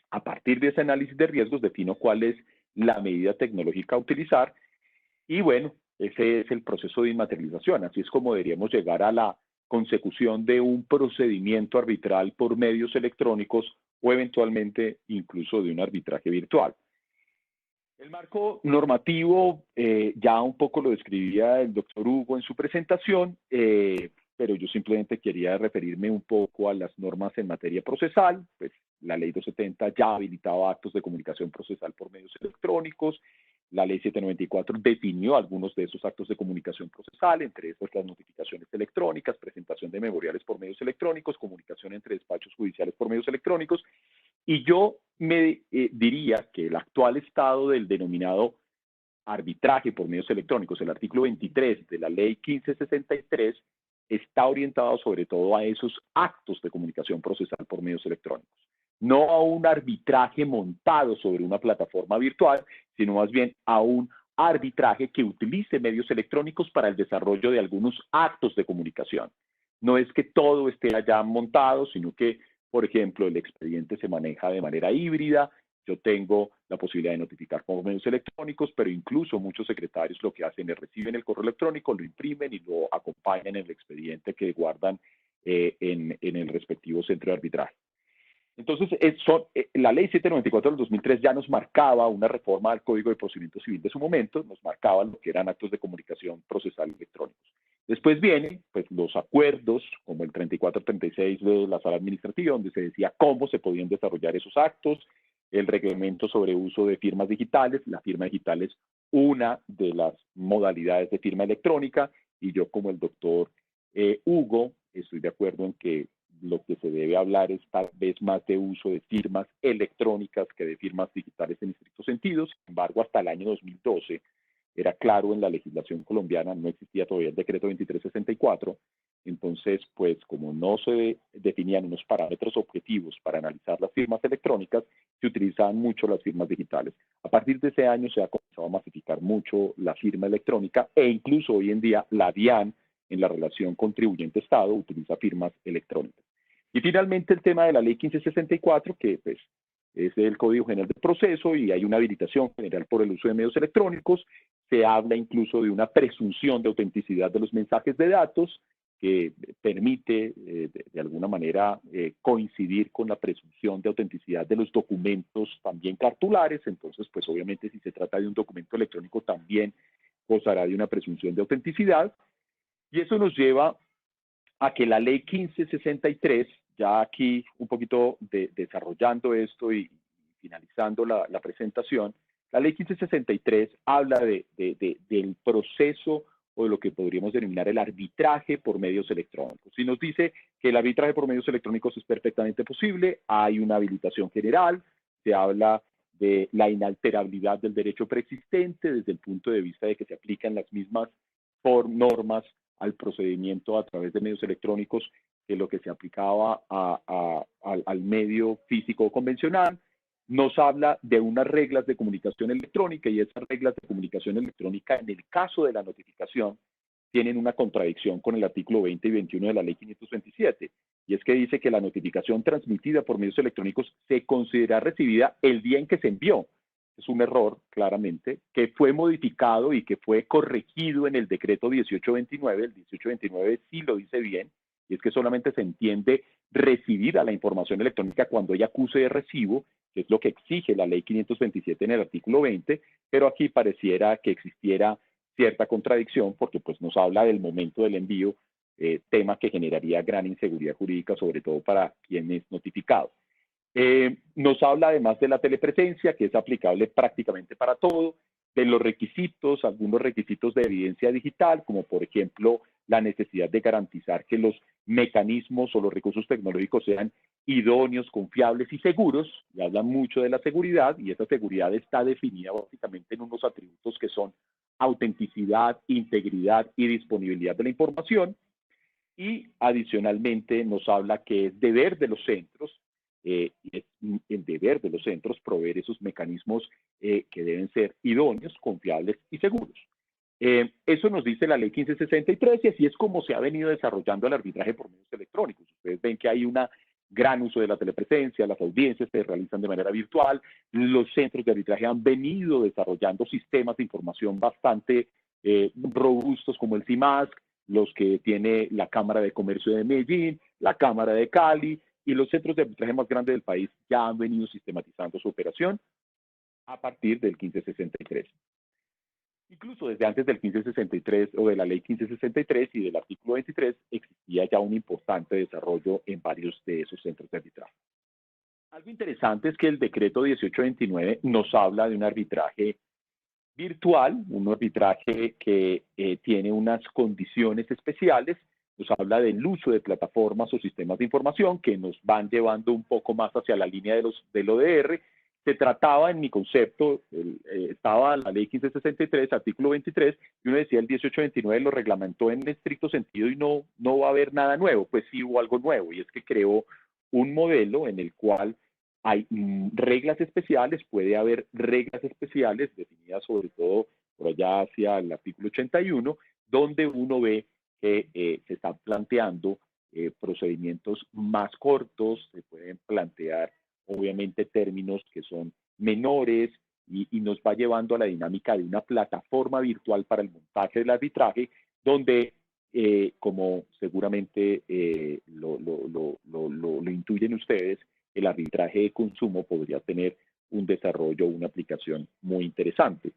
A partir de ese análisis de riesgos defino cuál es la medida tecnológica a utilizar y bueno, ese es el proceso de inmaterialización. Así es como deberíamos llegar a la consecución de un procedimiento arbitral por medios electrónicos o eventualmente incluso de un arbitraje virtual. El marco normativo ya un poco lo describía el doctor Hugo en su presentación, pero yo simplemente quería referirme un poco a las normas en materia procesal. Pues la ley 270 ya habilitaba actos de comunicación procesal por medios electrónicos. La ley 794 definió algunos de esos actos de comunicación procesal, entre estos las notificaciones electrónicas, presentación de memoriales por medios electrónicos, comunicación entre despachos judiciales por medios electrónicos. Y yo me diría que el actual estado del denominado arbitraje por medios electrónicos, el artículo 23 de la ley 1563, está orientado sobre todo a esos actos de comunicación procesal por medios electrónicos. No a un arbitraje montado sobre una plataforma virtual, sino más bien a un arbitraje que utilice medios electrónicos para el desarrollo de algunos actos de comunicación. No es que todo esté allá montado, sino que, por ejemplo, el expediente se maneja de manera híbrida. Yo tengo la posibilidad de notificar por medios electrónicos, pero incluso muchos secretarios lo que hacen es reciben el correo electrónico, lo imprimen y lo acompañan en el expediente que guardan en el respectivo centro de arbitraje. Entonces, la ley 794 del 2003 ya nos marcaba una reforma al Código de Procedimiento Civil de su momento, nos marcaba lo que eran actos de comunicación procesal electrónicos. Después vienen pues, los acuerdos, como el 3436 de la Sala Administrativa, donde se decía cómo se podían desarrollar esos actos, el reglamento sobre uso de firmas digitales. La firma digital es una de las modalidades de firma electrónica, y yo como el doctor Hugo estoy de acuerdo en que lo que se debe hablar es tal vez más de uso de firmas electrónicas que de firmas digitales en estricto sentido. Sin embargo, hasta el año 2012 era claro en la legislación colombiana, no existía todavía el decreto 2364, entonces, pues como no se definían unos parámetros objetivos para analizar las firmas electrónicas, se utilizaban mucho las firmas digitales. A partir de ese año se ha comenzado a masificar mucho la firma electrónica e incluso hoy en día la DIAN, en la relación contribuyente-Estado, utiliza firmas electrónicas. Y finalmente el tema de la ley 1564, que pues, es el Código General del Proceso y hay una habilitación general por el uso de medios electrónicos. Se habla incluso de una presunción de autenticidad de los mensajes de datos, que permite de alguna manera coincidir con la presunción de autenticidad de los documentos también cartulares. Entonces, pues obviamente si se trata de un documento electrónico también gozará de una presunción de autenticidad. Y eso nos lleva a que la ley 1563, ya aquí un poquito desarrollando esto y finalizando la presentación, la ley 1563 habla del proceso o de lo que podríamos denominar el arbitraje por medios electrónicos. Y nos dice que el arbitraje por medios electrónicos es perfectamente posible, hay una habilitación general, se habla de la inalterabilidad del derecho preexistente desde el punto de vista de que se aplican las mismas normas al procedimiento a través de medios electrónicos que lo que se aplicaba al medio físico convencional. Nos habla de unas reglas de comunicación electrónica y esas reglas de comunicación electrónica en el caso de la notificación tienen una contradicción con el artículo 20 y 21 de la ley 527 y es que dice que la notificación transmitida por medios electrónicos se considera recibida el día en que se envió. Es un error, claramente, que fue modificado y que fue corregido en el decreto 1829. El 1829 sí lo dice bien, y es que solamente se entiende recibida la información electrónica cuando hay acuse de recibo, que es lo que exige la ley 527 en el artículo 20, pero aquí pareciera que existiera cierta contradicción porque pues nos habla del momento del envío, tema que generaría gran inseguridad jurídica, sobre todo para quien es notificado. Nos habla además de la telepresencia, que es aplicable prácticamente para todo, de los requisitos, algunos requisitos de evidencia digital, como por ejemplo la necesidad de garantizar que los mecanismos o los recursos tecnológicos sean idóneos, confiables y seguros, y habla mucho de la seguridad, y esa seguridad está definida básicamente en unos atributos que son autenticidad, integridad y disponibilidad de la información, y adicionalmente nos habla que es deber de los centros, y es el deber de los centros proveer esos mecanismos que deben ser idóneos, confiables y seguros. Eso nos dice la ley 1563 y así es como se ha venido desarrollando el arbitraje por medios electrónicos. Ustedes ven que hay un gran uso de la telepresencia, las audiencias se realizan de manera virtual, los centros de arbitraje han venido desarrollando sistemas de información bastante robustos como el CIMASC, los que tiene la Cámara de Comercio de Medellín, la Cámara de Cali, y los centros de arbitraje más grandes del país ya han venido sistematizando su operación a partir del 1563. Incluso desde antes del 1563 o de la ley 1563 y del artículo 23 existía ya un importante desarrollo en varios de esos centros de arbitraje. Algo interesante es que el decreto 1829 nos habla de un arbitraje virtual, un arbitraje que tiene unas condiciones especiales, nos habla del uso de plataformas o sistemas de información que nos van llevando un poco más hacia la línea del ODR. Se trataba, en mi concepto, estaba la ley 1563, artículo 23, y uno decía el 1829 lo reglamentó en estricto sentido y no va a haber nada nuevo. Pues sí hubo algo nuevo, y es que creó un modelo en el cual hay reglas especiales, puede haber reglas especiales definidas sobre todo por allá hacia el artículo 81, donde uno ve que se están planteando procedimientos más cortos, se pueden plantear obviamente términos que son menores y nos va llevando a la dinámica de una plataforma virtual para el montaje del arbitraje, donde como seguramente lo intuyen ustedes, el arbitraje de consumo podría tener un desarrollo, una aplicación muy interesante.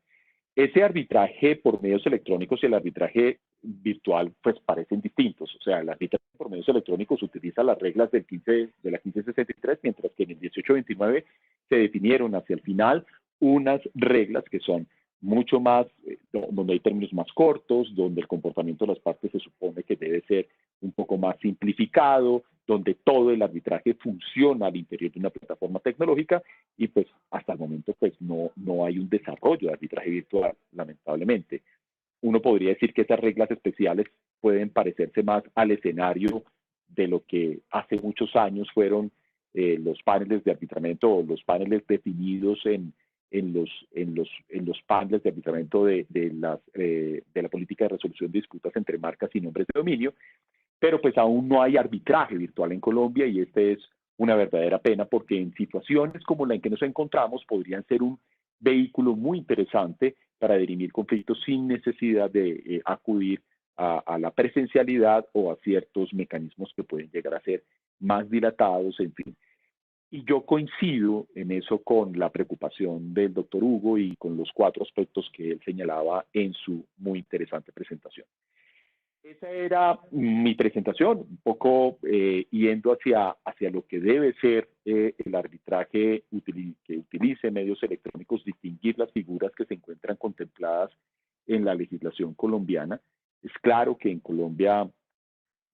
Ese arbitraje por medios electrónicos y el arbitraje virtual pues parecen distintos. O sea, el arbitraje por medios electrónicos utiliza las reglas de la 1563, mientras que en el 1829 se definieron hacia el final unas reglas que son mucho más, donde hay términos más cortos, donde el comportamiento de las partes se supone que debe ser un poco más simplificado, donde todo el arbitraje funciona al interior de una plataforma tecnológica y pues hasta el momento pues no hay un desarrollo de arbitraje virtual, lamentablemente. Uno podría decir que esas reglas especiales pueden parecerse más al escenario de lo que hace muchos años fueron los paneles de arbitramiento o los paneles definidos en los paneles de arbitramiento de la política de resolución de disputas entre marcas y nombres de dominio, pero pues aún no hay arbitraje virtual en Colombia y este es una verdadera pena porque en situaciones como la en que nos encontramos podrían ser un vehículo muy interesante para dirimir conflictos sin necesidad de acudir a la presencialidad o a ciertos mecanismos que pueden llegar a ser más dilatados, en fin. Y yo coincido en eso con la preocupación del doctor Hugo y con los 4 aspectos que él señalaba en su muy interesante presentación. Esa era mi presentación, un poco yendo hacia lo que debe ser el arbitraje que utilice medios electrónicos, distinguir las figuras que se encuentran contempladas en la legislación colombiana. Es claro que en Colombia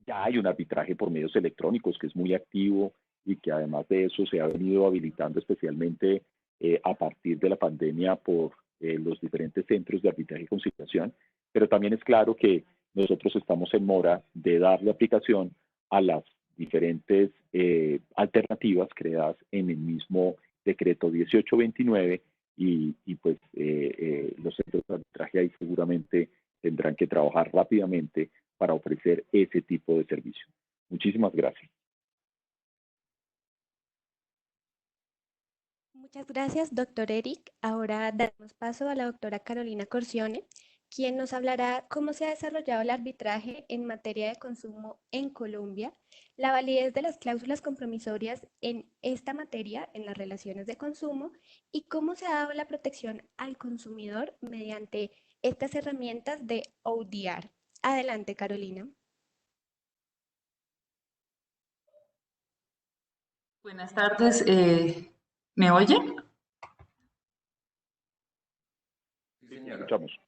ya hay un arbitraje por medios electrónicos que es muy activo y que además de eso se ha venido habilitando especialmente a partir de la pandemia por los diferentes centros de arbitraje y conciliación, pero también es claro que nosotros estamos en mora de darle aplicación a las diferentes alternativas creadas en el mismo decreto 1829 y pues los centros de arbitraje ahí seguramente tendrán que trabajar rápidamente para ofrecer ese tipo de servicio. Muchísimas gracias. Muchas gracias, doctor Eric. Ahora daremos paso a la doctora Carolina Corcione, quien nos hablará cómo se ha desarrollado el arbitraje en materia de consumo en Colombia, la validez de las cláusulas compromisorias en esta materia, en las relaciones de consumo, y cómo se ha dado la protección al consumidor mediante estas herramientas de ODR. Adelante, Carolina. Buenas tardes. ¿Me oyen? Sí, señora. Escuchamos.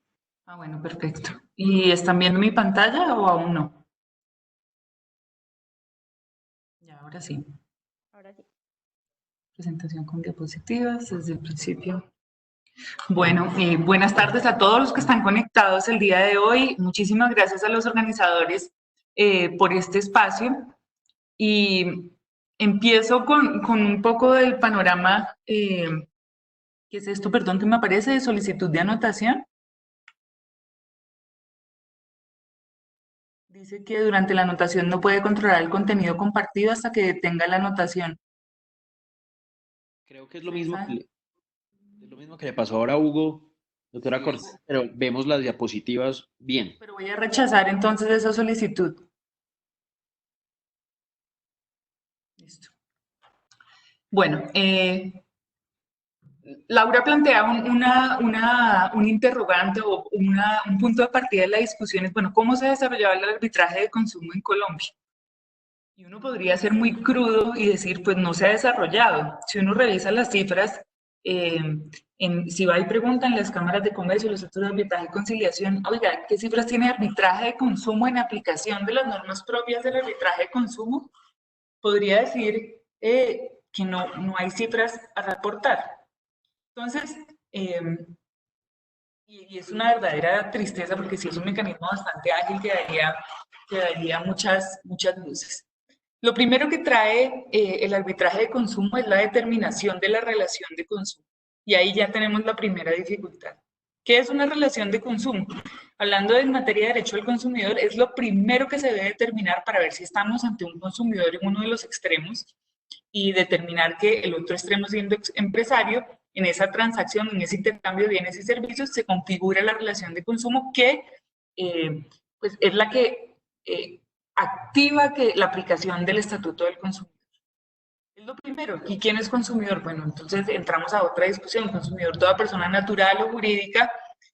Ah, bueno, perfecto. ¿Y están viendo mi pantalla o aún no? Ya, ahora sí. Ahora sí. Presentación con diapositivas desde el principio. Bueno, buenas tardes a todos los que están conectados el día de hoy. Muchísimas gracias a los organizadores por este espacio. Y empiezo con un poco del panorama, ¿qué es esto? Perdón, que me aparece de solicitud de anotación. Dice que durante la anotación no puede controlar el contenido compartido hasta que detenga la anotación. Creo que es lo mismo que le pasó ahora a Hugo, doctora Cortés, pero vemos las diapositivas bien. Pero voy a rechazar entonces esa solicitud. Listo. Bueno, Laura plantea un interrogante o un punto de partida de la discusión es, bueno, ¿cómo se desarrollaba el arbitraje de consumo en Colombia? Y uno podría ser muy crudo y decir, pues no se ha desarrollado. Si uno revisa las cifras, si va y pregunta en las cámaras de comercio, los centros de arbitraje y conciliación, oiga, ¿qué cifras tiene arbitraje de consumo en aplicación de las normas propias del arbitraje de consumo? Podría decir que no hay cifras a reportar. Entonces, y es una verdadera tristeza porque sí es un mecanismo bastante ágil que daría muchas luces. Lo primero que trae el arbitraje de consumo es la determinación de la relación de consumo. Y ahí ya tenemos la primera dificultad. ¿Qué es una relación de consumo? Hablando de materia de derecho del consumidor, es lo primero que se debe determinar para ver si estamos ante un consumidor en uno de los extremos y determinar que el otro extremo, siendo empresario, en esa transacción, en ese intercambio de bienes y servicios, se configura la relación de consumo que pues es la que activa la aplicación del Estatuto del Consumidor. Es lo primero. ¿Y quién es consumidor? Bueno, entonces entramos a otra discusión. Consumidor, toda persona natural o jurídica,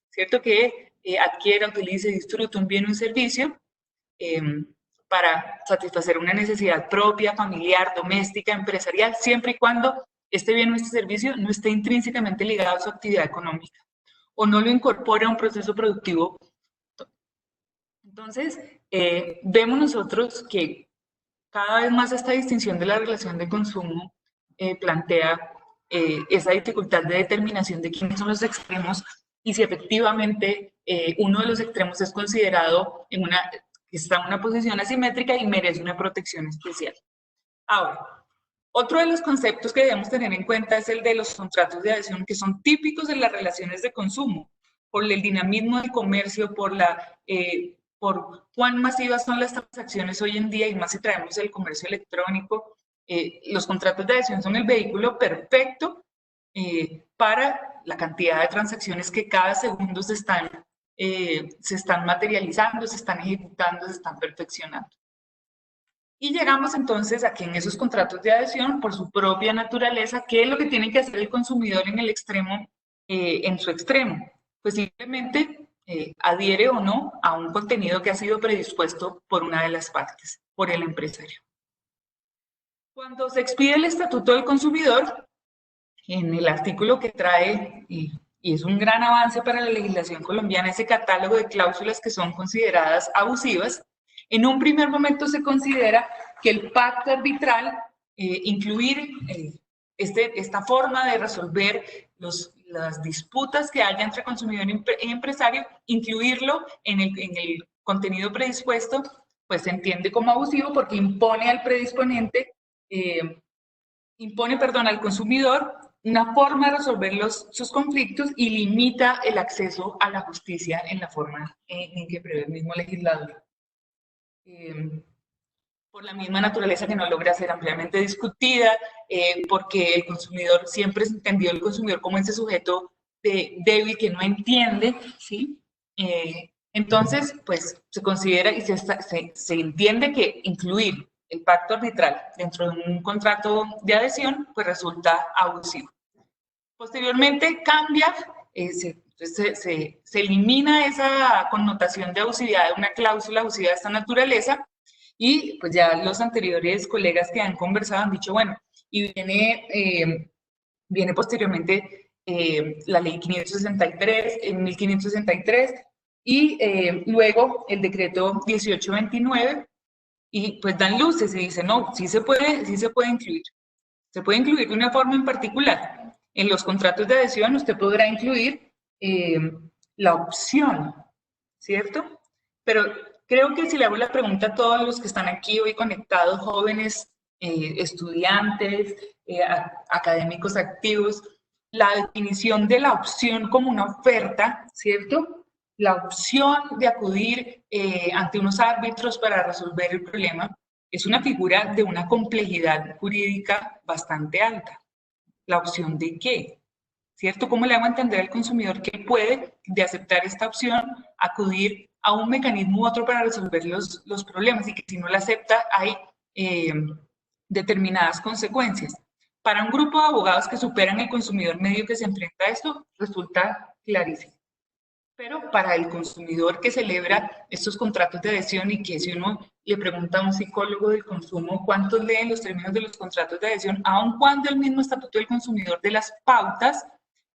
¿cierto? Que adquiera, utilice, disfrute un bien o un servicio para satisfacer una necesidad propia, familiar, doméstica, empresarial, siempre y cuando este bien o este servicio no esté intrínsecamente ligado a su actividad económica o no lo incorpore a un proceso productivo. Entonces, vemos nosotros que cada vez más esta distinción de la relación de consumo plantea esa dificultad de determinación de quiénes son los extremos y si efectivamente uno de los extremos es considerado está en una posición asimétrica y merece una protección especial. Ahora, otro de los conceptos que debemos tener en cuenta es el de los contratos de adhesión, que son típicos en las relaciones de consumo, por el dinamismo del comercio, por cuán masivas son las transacciones hoy en día, y más si traemos el comercio electrónico. Los contratos de adhesión son el vehículo perfecto para la cantidad de transacciones que cada segundo se están se están materializando, se están ejecutando, se están perfeccionando. Y llegamos entonces a que en esos contratos de adhesión, por su propia naturaleza, ¿qué es lo que tiene que hacer el consumidor en el extremo, en su extremo? Pues simplemente adhiere o no a un contenido que ha sido predispuesto por una de las partes, por el empresario. Cuando se expide el Estatuto del Consumidor, en el artículo que trae, y es un gran avance para la legislación colombiana, ese catálogo de cláusulas que son consideradas abusivas, en un primer momento se considera que el pacto arbitral, incluir esta forma de resolver las disputas que haya entre consumidor y empresario, incluirlo en el contenido predispuesto, pues se entiende como abusivo porque impone al predisponente, al consumidor una forma de resolver sus conflictos y limita el acceso a la justicia en la forma en que prevé el mismo legislador. Por la misma naturaleza que no logra ser ampliamente discutida, porque el consumidor siempre se entendió el consumidor como ese sujeto débil que no entiende, ¿sí? Entonces, pues se considera y se entiende que incluir el pacto arbitral dentro de un contrato de adhesión, pues resulta abusivo. Posteriormente cambia, se elimina esa connotación de abusividad, de una cláusula abusiva de esta naturaleza, y pues ya los anteriores colegas que han conversado han dicho, bueno, y viene posteriormente la ley 563, en 1563, y luego el decreto 1829, y pues dan luces y dicen, no, sí se puede incluir. Se puede incluir de una forma en particular. En los contratos de adhesión usted podrá incluir la opción, ¿cierto? Pero creo que si le hago la pregunta a todos los que están aquí hoy conectados, jóvenes, estudiantes, académicos activos, la definición de la opción como una oferta, ¿cierto? La opción de acudir ante unos árbitros para resolver el problema es una figura de una complejidad jurídica bastante alta. ¿La opción de qué? ¿Cierto? ¿Cómo le hago a entender al consumidor que puede, de aceptar esta opción, acudir a un mecanismo u otro para resolver los problemas y que si no la acepta hay determinadas consecuencias? Para un grupo de abogados que superan el consumidor medio que se enfrenta a esto, resulta clarísimo. Pero para el consumidor que celebra estos contratos de adhesión y que si uno le pregunta a un psicólogo del consumo cuántos leen los términos de los contratos de adhesión, aun cuando el mismo Estatuto del Consumidor de las pautas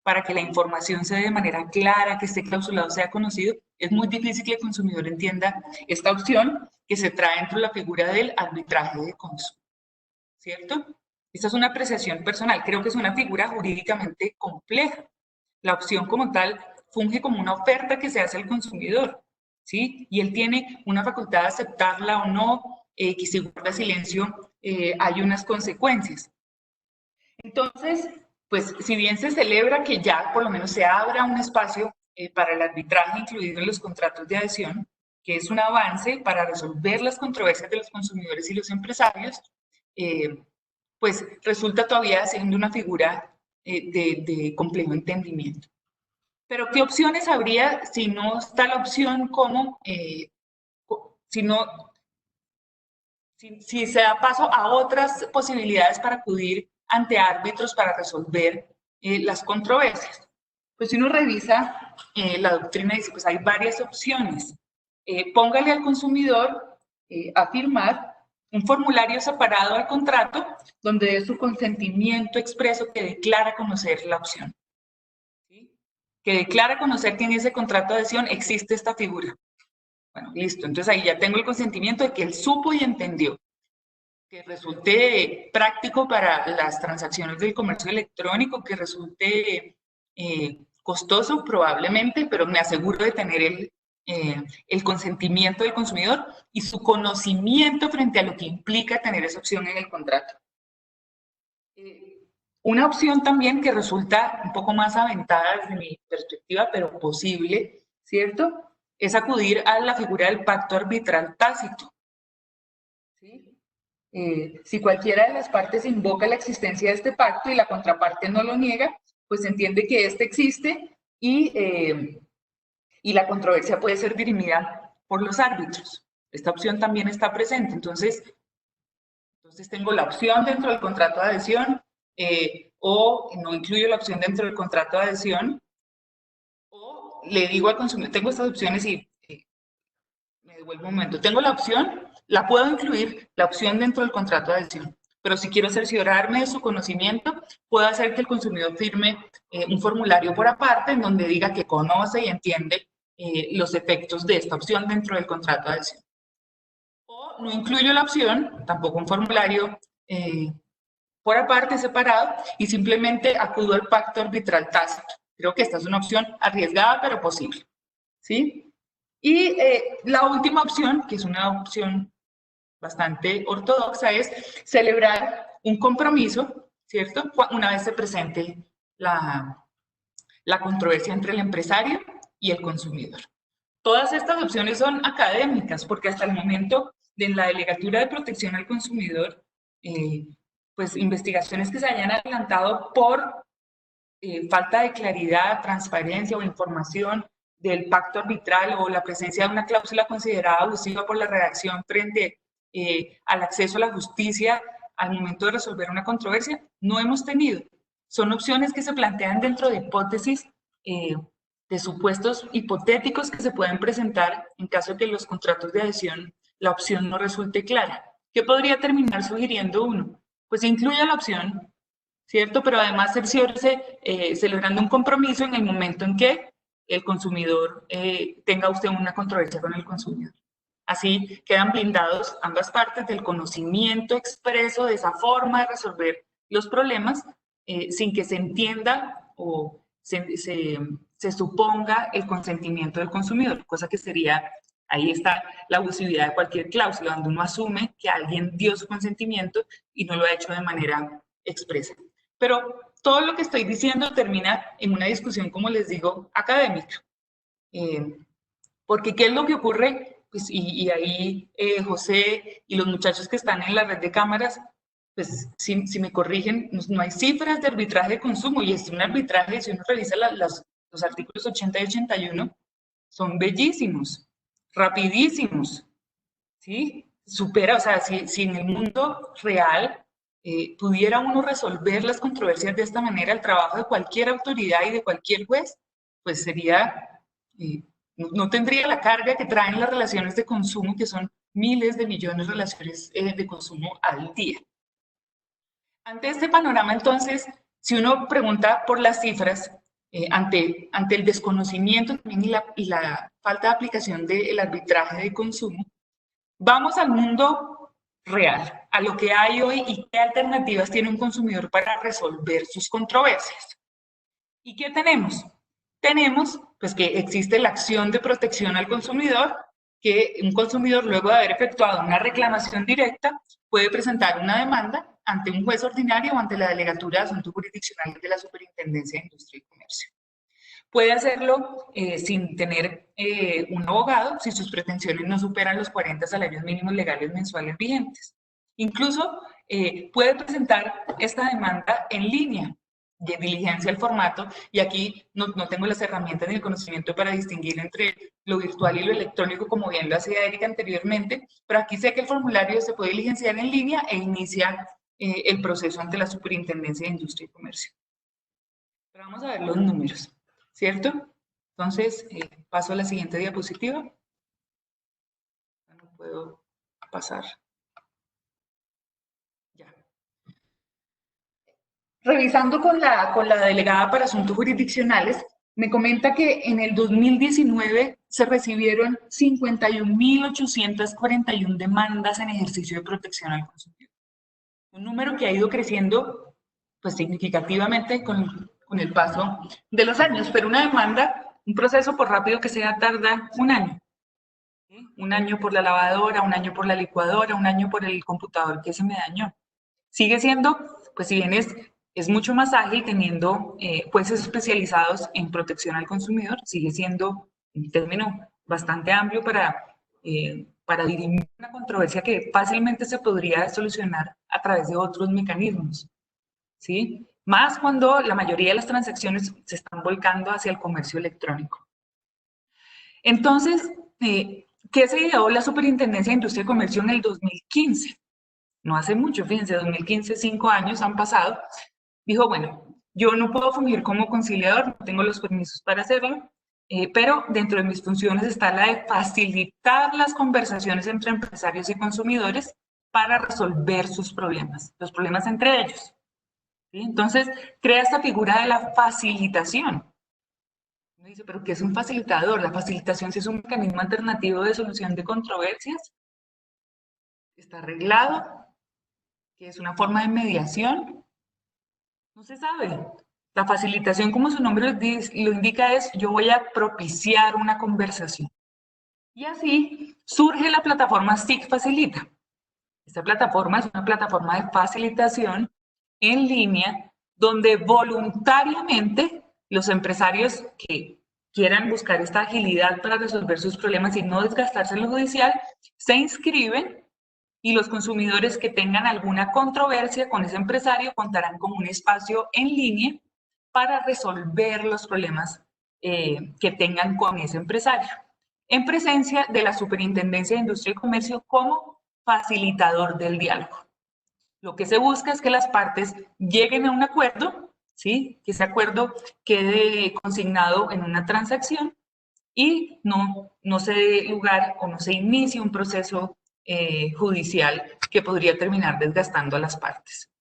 para que la información se dé de manera clara, que esté clausulado, sea conocido, es muy difícil que el consumidor entienda esta opción que se trae dentro de la figura del arbitraje de consumo, ¿cierto? Esta es una apreciación personal, creo que es una figura jurídicamente compleja. La opción como tal funge como una oferta que se hace al consumidor, ¿sí? Y él tiene una facultad de aceptarla o no, que si guarda silencio hay unas consecuencias. Entonces, pues si bien se celebra que ya por lo menos se abra un espacio para el arbitraje incluido en los contratos de adhesión, que es un avance para resolver las controversias de los consumidores y los empresarios, pues resulta todavía siendo una figura de complejo entendimiento. Pero ¿qué opciones habría si no está la opción como, si se da paso a otras posibilidades para acudir ante árbitros para resolver las controversias? Pues si uno revisa la doctrina, dice, pues hay varias opciones. Póngale al consumidor a firmar un formulario separado al contrato donde dé su consentimiento expreso que declara conocer la opción. Que declara conocer que en ese contrato de adhesión existe esta figura. Bueno, listo. Entonces ahí ya tengo el consentimiento de que él supo y entendió. Que resulte práctico para las transacciones del comercio electrónico, que resulte costoso probablemente, pero me aseguro de tener el consentimiento del consumidor y su conocimiento frente a lo que implica tener esa opción en el contrato. Una opción también que resulta un poco más aventada desde mi perspectiva, pero posible, ¿cierto? Es acudir a la figura del pacto arbitral tácito. ¿Sí? Si cualquiera de las partes invoca la existencia de este pacto y la contraparte no lo niega, pues se entiende que este existe y y la controversia puede ser dirimida por los árbitros. Esta opción también está presente. Entonces tengo la opción dentro del contrato de adhesión o no incluyo la opción dentro del contrato de adhesión, o le digo al consumidor, tengo estas opciones y me devuelvo un momento. Tengo la opción, la puedo incluir, la opción dentro del contrato de adhesión, pero si quiero cerciorarme de su conocimiento, puedo hacer que el consumidor firme un formulario por aparte en donde diga que conoce y entiende los efectos de esta opción dentro del contrato de adhesión. O no incluyo la opción, tampoco un formulario por aparte, separado, y simplemente acudo al pacto arbitral tácito. Creo que esta es una opción arriesgada, pero posible, ¿sí? Y la última opción, que es una opción bastante ortodoxa, es celebrar un compromiso, ¿cierto? Una vez se presente la controversia entre el empresario y el consumidor. Todas estas opciones son académicas, porque hasta el momento de la Delegatura de Protección al Consumidor, pues investigaciones que se hayan adelantado por falta de claridad, transparencia o información del pacto arbitral o la presencia de una cláusula considerada abusiva por la redacción frente al acceso a la justicia al momento de resolver una controversia, no hemos tenido. Son opciones que se plantean dentro de hipótesis de supuestos hipotéticos que se pueden presentar en caso de que los contratos de adhesión la opción no resulte clara. ¿Qué podría terminar sugiriendo uno? Pues incluya la opción, ¿cierto? Pero además cerciórese celebrando un compromiso en el momento en que el consumidor tenga usted una controversia con el consumidor. Así quedan blindados ambas partes del conocimiento expreso de esa forma de resolver los problemas sin que se entienda o se suponga el consentimiento del consumidor, cosa que sería, ahí está la abusividad de cualquier cláusula, donde uno asume que alguien dio su consentimiento y no lo ha hecho de manera expresa. Pero todo lo que estoy diciendo termina en una discusión, como les digo, académica. Porque ¿qué es lo que ocurre? Pues, y ahí José y los muchachos que están en la red de cámaras, pues si me corrigen, no hay cifras de arbitraje de consumo, y es un arbitraje, si uno revisa los artículos 80 y 81, son bellísimos, rapidísimos, ¿sí? Supera, o sea, si en el mundo real pudiera uno resolver las controversias de esta manera, el trabajo de cualquier autoridad y de cualquier juez, pues sería, no tendría la carga que traen las relaciones de consumo, que son miles de millones de relaciones de consumo al día. Ante este panorama, entonces, si uno pregunta por las cifras, ante el desconocimiento también y la falta de aplicación del arbitraje de consumo, vamos al mundo real, a lo que hay hoy y qué alternativas tiene un consumidor para resolver sus controversias. ¿Y qué tenemos? Tenemos pues que existe la acción de protección al consumidor, que un consumidor luego de haber efectuado una reclamación directa puede presentar una demanda ante un juez ordinario o ante la Delegatura de Asuntos Jurisdiccionales de la Superintendencia de Industria y Comercio. Puede hacerlo sin tener un abogado si sus pretensiones no superan los 40 salarios mínimos legales mensuales vigentes. Incluso puede presentar esta demanda en línea, de diligencia el formato, y aquí no tengo las herramientas ni el conocimiento para distinguir entre lo virtual y lo electrónico, como bien lo hacía Erika anteriormente, pero aquí sé que el formulario se puede diligenciar en línea e inicia el proceso ante la Superintendencia de Industria y Comercio. Pero vamos a ver los números, ¿cierto? Entonces, paso a la siguiente diapositiva. No puedo pasar. Ya. Revisando con la delegada para asuntos jurisdiccionales, me comenta que en el 2019 se recibieron 51.841 demandas en ejercicio de protección al consumidor. Un número que ha ido creciendo pues, significativamente con el paso de los años, pero una demanda, un proceso por rápido que sea, tarda un año. ¿Sí? Un año por la lavadora, un año por la licuadora, un año por el computador que se me dañó. Sigue siendo, pues si bien es mucho más ágil teniendo jueces especializados en protección al consumidor, sigue siendo un término bastante amplio para dirimir una controversia que fácilmente se podría solucionar a través de otros mecanismos, ¿sí? Más cuando la mayoría de las transacciones se están volcando hacia el comercio electrónico. Entonces, ¿qué se ideó la Superintendencia de Industria y Comercio en el 2015? No hace mucho, fíjense, 2015, 5 años han pasado. Dijo, bueno, yo no puedo fungir como conciliador, no tengo los permisos para hacerlo, pero dentro de mis funciones está la de facilitar las conversaciones entre empresarios y consumidores para resolver sus problemas, los problemas entre ellos. ¿Sí? Entonces, crea esta figura de la facilitación. Uno dice, ¿pero qué es un facilitador? La facilitación sí es un mecanismo alternativo de solución de controversias. Está arreglado, que es una forma de mediación. No se sabe. La facilitación, como su nombre lo indica, es yo voy a propiciar una conversación. Y así surge la plataforma SIC Facilita. Esta plataforma es una plataforma de facilitación en línea donde voluntariamente los empresarios que quieran buscar esta agilidad para resolver sus problemas y no desgastarse en lo judicial, se inscriben y los consumidores que tengan alguna controversia con ese empresario contarán con un espacio en línea para resolver los problemas que tengan con ese empresario, en presencia de la Superintendencia de Industria y Comercio como facilitador del diálogo. Lo que se busca es que las partes lleguen a un acuerdo, ¿sí? Que ese acuerdo quede consignado en una transacción y no se dé lugar o no se inicie un proceso judicial que podría terminar desgastando a las partes.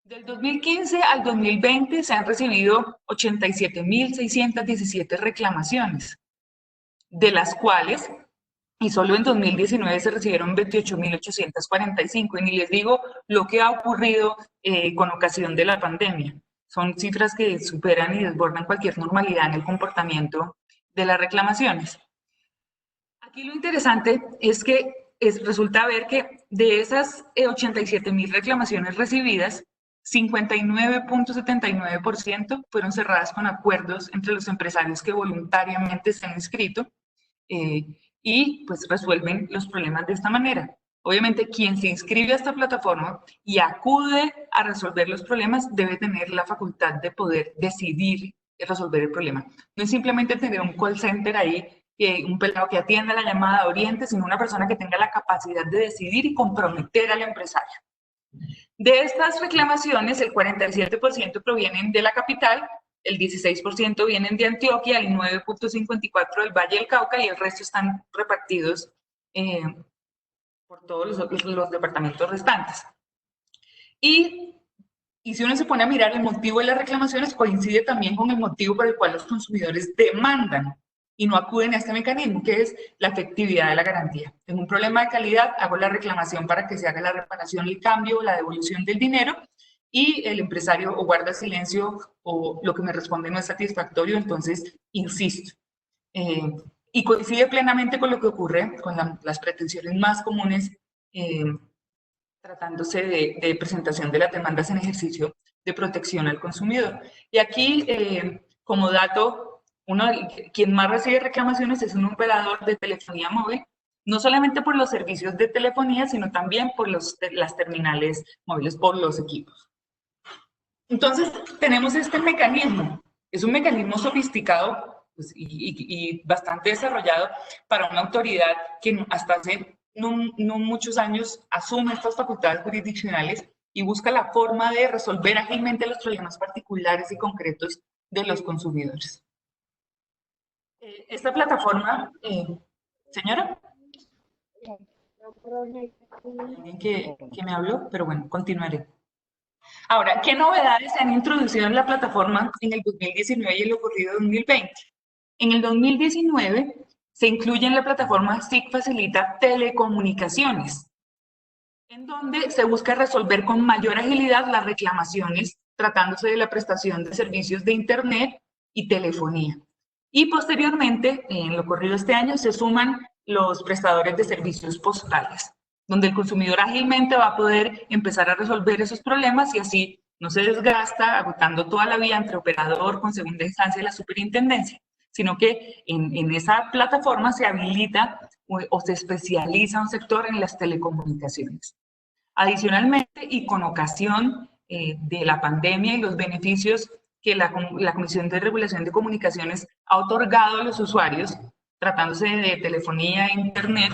Del 2015 al 2020 se han recibido 87.617 reclamaciones, de las cuales, y solo en 2019 se recibieron 28.845, y ni les digo lo que ha ocurrido con ocasión de la pandemia. Son cifras que superan y desbordan cualquier normalidad en el comportamiento de las reclamaciones. Aquí lo interesante es que resulta ver que de esas 87.000 reclamaciones recibidas, 59.79% fueron cerradas con acuerdos entre los empresarios que voluntariamente se han inscrito y pues resuelven los problemas de esta manera. Obviamente, quien se inscribe a esta plataforma y acude a resolver los problemas debe tener la facultad de poder decidir resolver el problema. No es simplemente tener un call center ahí, un pelado que atienda la llamada, oriente, sino una persona que tenga la capacidad de decidir y comprometer al empresario. De estas reclamaciones, el 47% provienen de la capital, el 16% vienen de Antioquia, el 9.54% del Valle del Cauca y el resto están repartidos por todos los departamentos restantes. Y si uno se pone a mirar, el motivo de las reclamaciones coincide también con el motivo por el cual los consumidores demandan y no acuden a este mecanismo, que es la efectividad de la garantía. Tengo un problema de calidad, hago la reclamación para que se haga la reparación, el cambio o la devolución del dinero, y el empresario o guarda silencio o lo que me responde no es satisfactorio, entonces insisto. Y coincide plenamente con lo que ocurre con las pretensiones más comunes tratándose de presentación de las demandas en ejercicio de protección al consumidor. Y aquí, como dato, quien más recibe reclamaciones es un operador de telefonía móvil, no solamente por los servicios de telefonía, sino también por las terminales móviles, por los equipos. Entonces, tenemos este mecanismo. Es un mecanismo sofisticado pues, y bastante desarrollado para una autoridad que hasta hace no muchos años asume estas facultades jurisdiccionales y busca la forma de resolver ágilmente los problemas particulares y concretos de los consumidores. Esta plataforma, señora, alguien que me habló, pero bueno, continuaré. Ahora, ¿qué novedades se han introducido en la plataforma en el 2019 y el ocurrido 2020? En el 2019 se incluye en la plataforma SIC Facilita telecomunicaciones, en donde se busca resolver con mayor agilidad las reclamaciones tratándose de la prestación de servicios de Internet y telefonía. Y posteriormente, en lo ocurrido este año, se suman los prestadores de servicios postales, donde el consumidor ágilmente va a poder empezar a resolver esos problemas y así no se desgasta agotando toda la vía entre operador con segunda instancia y la superintendencia, sino que en esa plataforma se habilita o se especializa un sector en las telecomunicaciones. Adicionalmente, y con ocasión de la pandemia y los beneficios que la Comisión de Regulación de Comunicaciones ha otorgado a los usuarios, tratándose de telefonía e internet,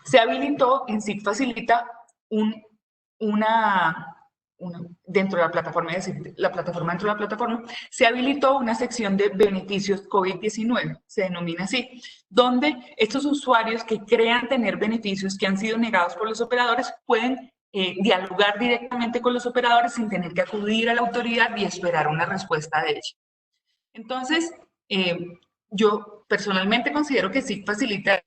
se habilitó, en SIC facilita dentro de la plataforma, es decir, la plataforma dentro de la plataforma, se habilitó una sección de beneficios COVID-19, se denomina así, donde estos usuarios que crean tener beneficios que han sido negados por los operadores pueden dialogar directamente con los operadores sin tener que acudir a la autoridad y esperar una respuesta de ella. Entonces, yo personalmente considero que SIC facilita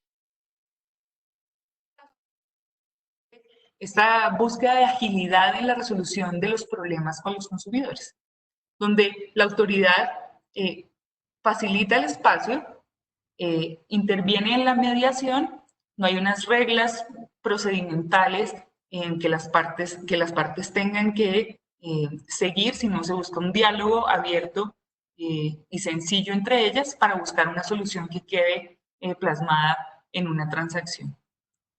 esta búsqueda de agilidad en la resolución de los problemas con los consumidores, donde la autoridad facilita el espacio, interviene en la mediación, no hay unas reglas procedimentales en que las partes tengan que seguir, sino se busca un diálogo abierto y sencillo entre ellas para buscar una solución que quede plasmada en una transacción.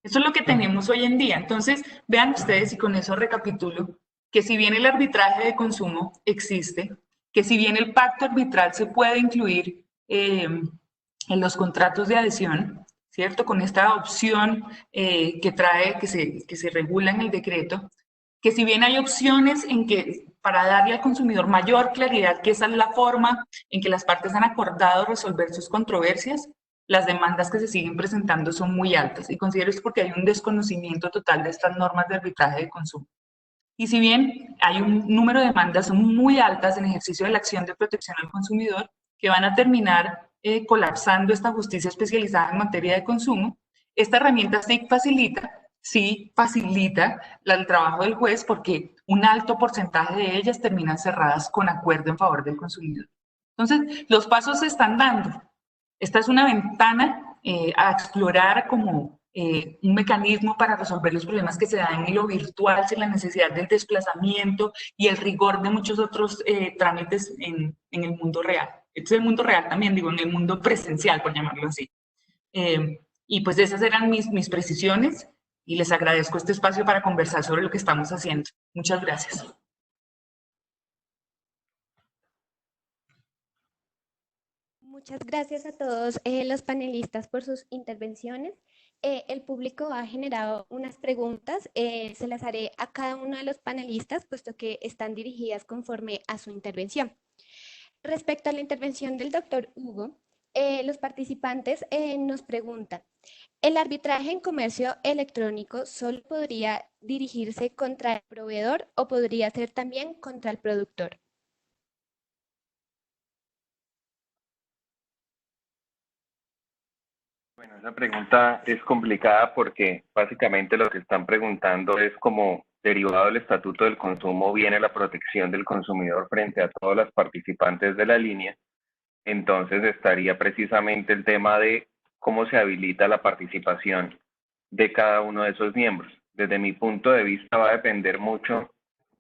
Eso es lo que tenemos hoy en día. Entonces, vean ustedes, y con eso recapitulo, que si bien el arbitraje de consumo existe, que si bien el pacto arbitral se puede incluir en los contratos de adhesión, ¿cierto? Con esta opción que trae, que se regula en el decreto, que si bien hay opciones en que para darle al consumidor mayor claridad que esa es la forma en que las partes han acordado resolver sus controversias, las demandas que se siguen presentando son muy altas y considero esto porque hay un desconocimiento total de estas normas de arbitraje de consumo. Y si bien hay un número de demandas muy altas en ejercicio de la acción de protección al consumidor que van a terminar colapsando esta justicia especializada en materia de consumo, esta herramienta sí facilita el trabajo del juez porque un alto porcentaje de ellas terminan cerradas con acuerdo en favor del consumidor. Entonces, los pasos se están dando. Esta es una ventana a explorar como un mecanismo para resolver los problemas que se dan en lo virtual sin la necesidad del desplazamiento y el rigor de muchos otros trámites en el mundo real. Este es el mundo real también, digo, en el mundo presencial, por llamarlo así. Y pues esas eran mis precisiones y les agradezco este espacio para conversar sobre lo que estamos haciendo. Muchas gracias. Muchas gracias a todos los panelistas por sus intervenciones. El público ha generado unas preguntas, se las haré a cada uno de los panelistas, puesto que están dirigidas conforme a su intervención. Respecto a la intervención del doctor Hugo, los participantes nos preguntan, ¿el arbitraje en comercio electrónico solo podría dirigirse contra el proveedor o podría ser también contra el productor? Bueno, esa pregunta es complicada porque básicamente lo que están preguntando es como derivado del Estatuto del Consumo viene la protección del consumidor frente a todas las participantes de la línea. Entonces estaría precisamente el tema de cómo se habilita la participación de cada uno de esos miembros. Desde mi punto de vista va a depender mucho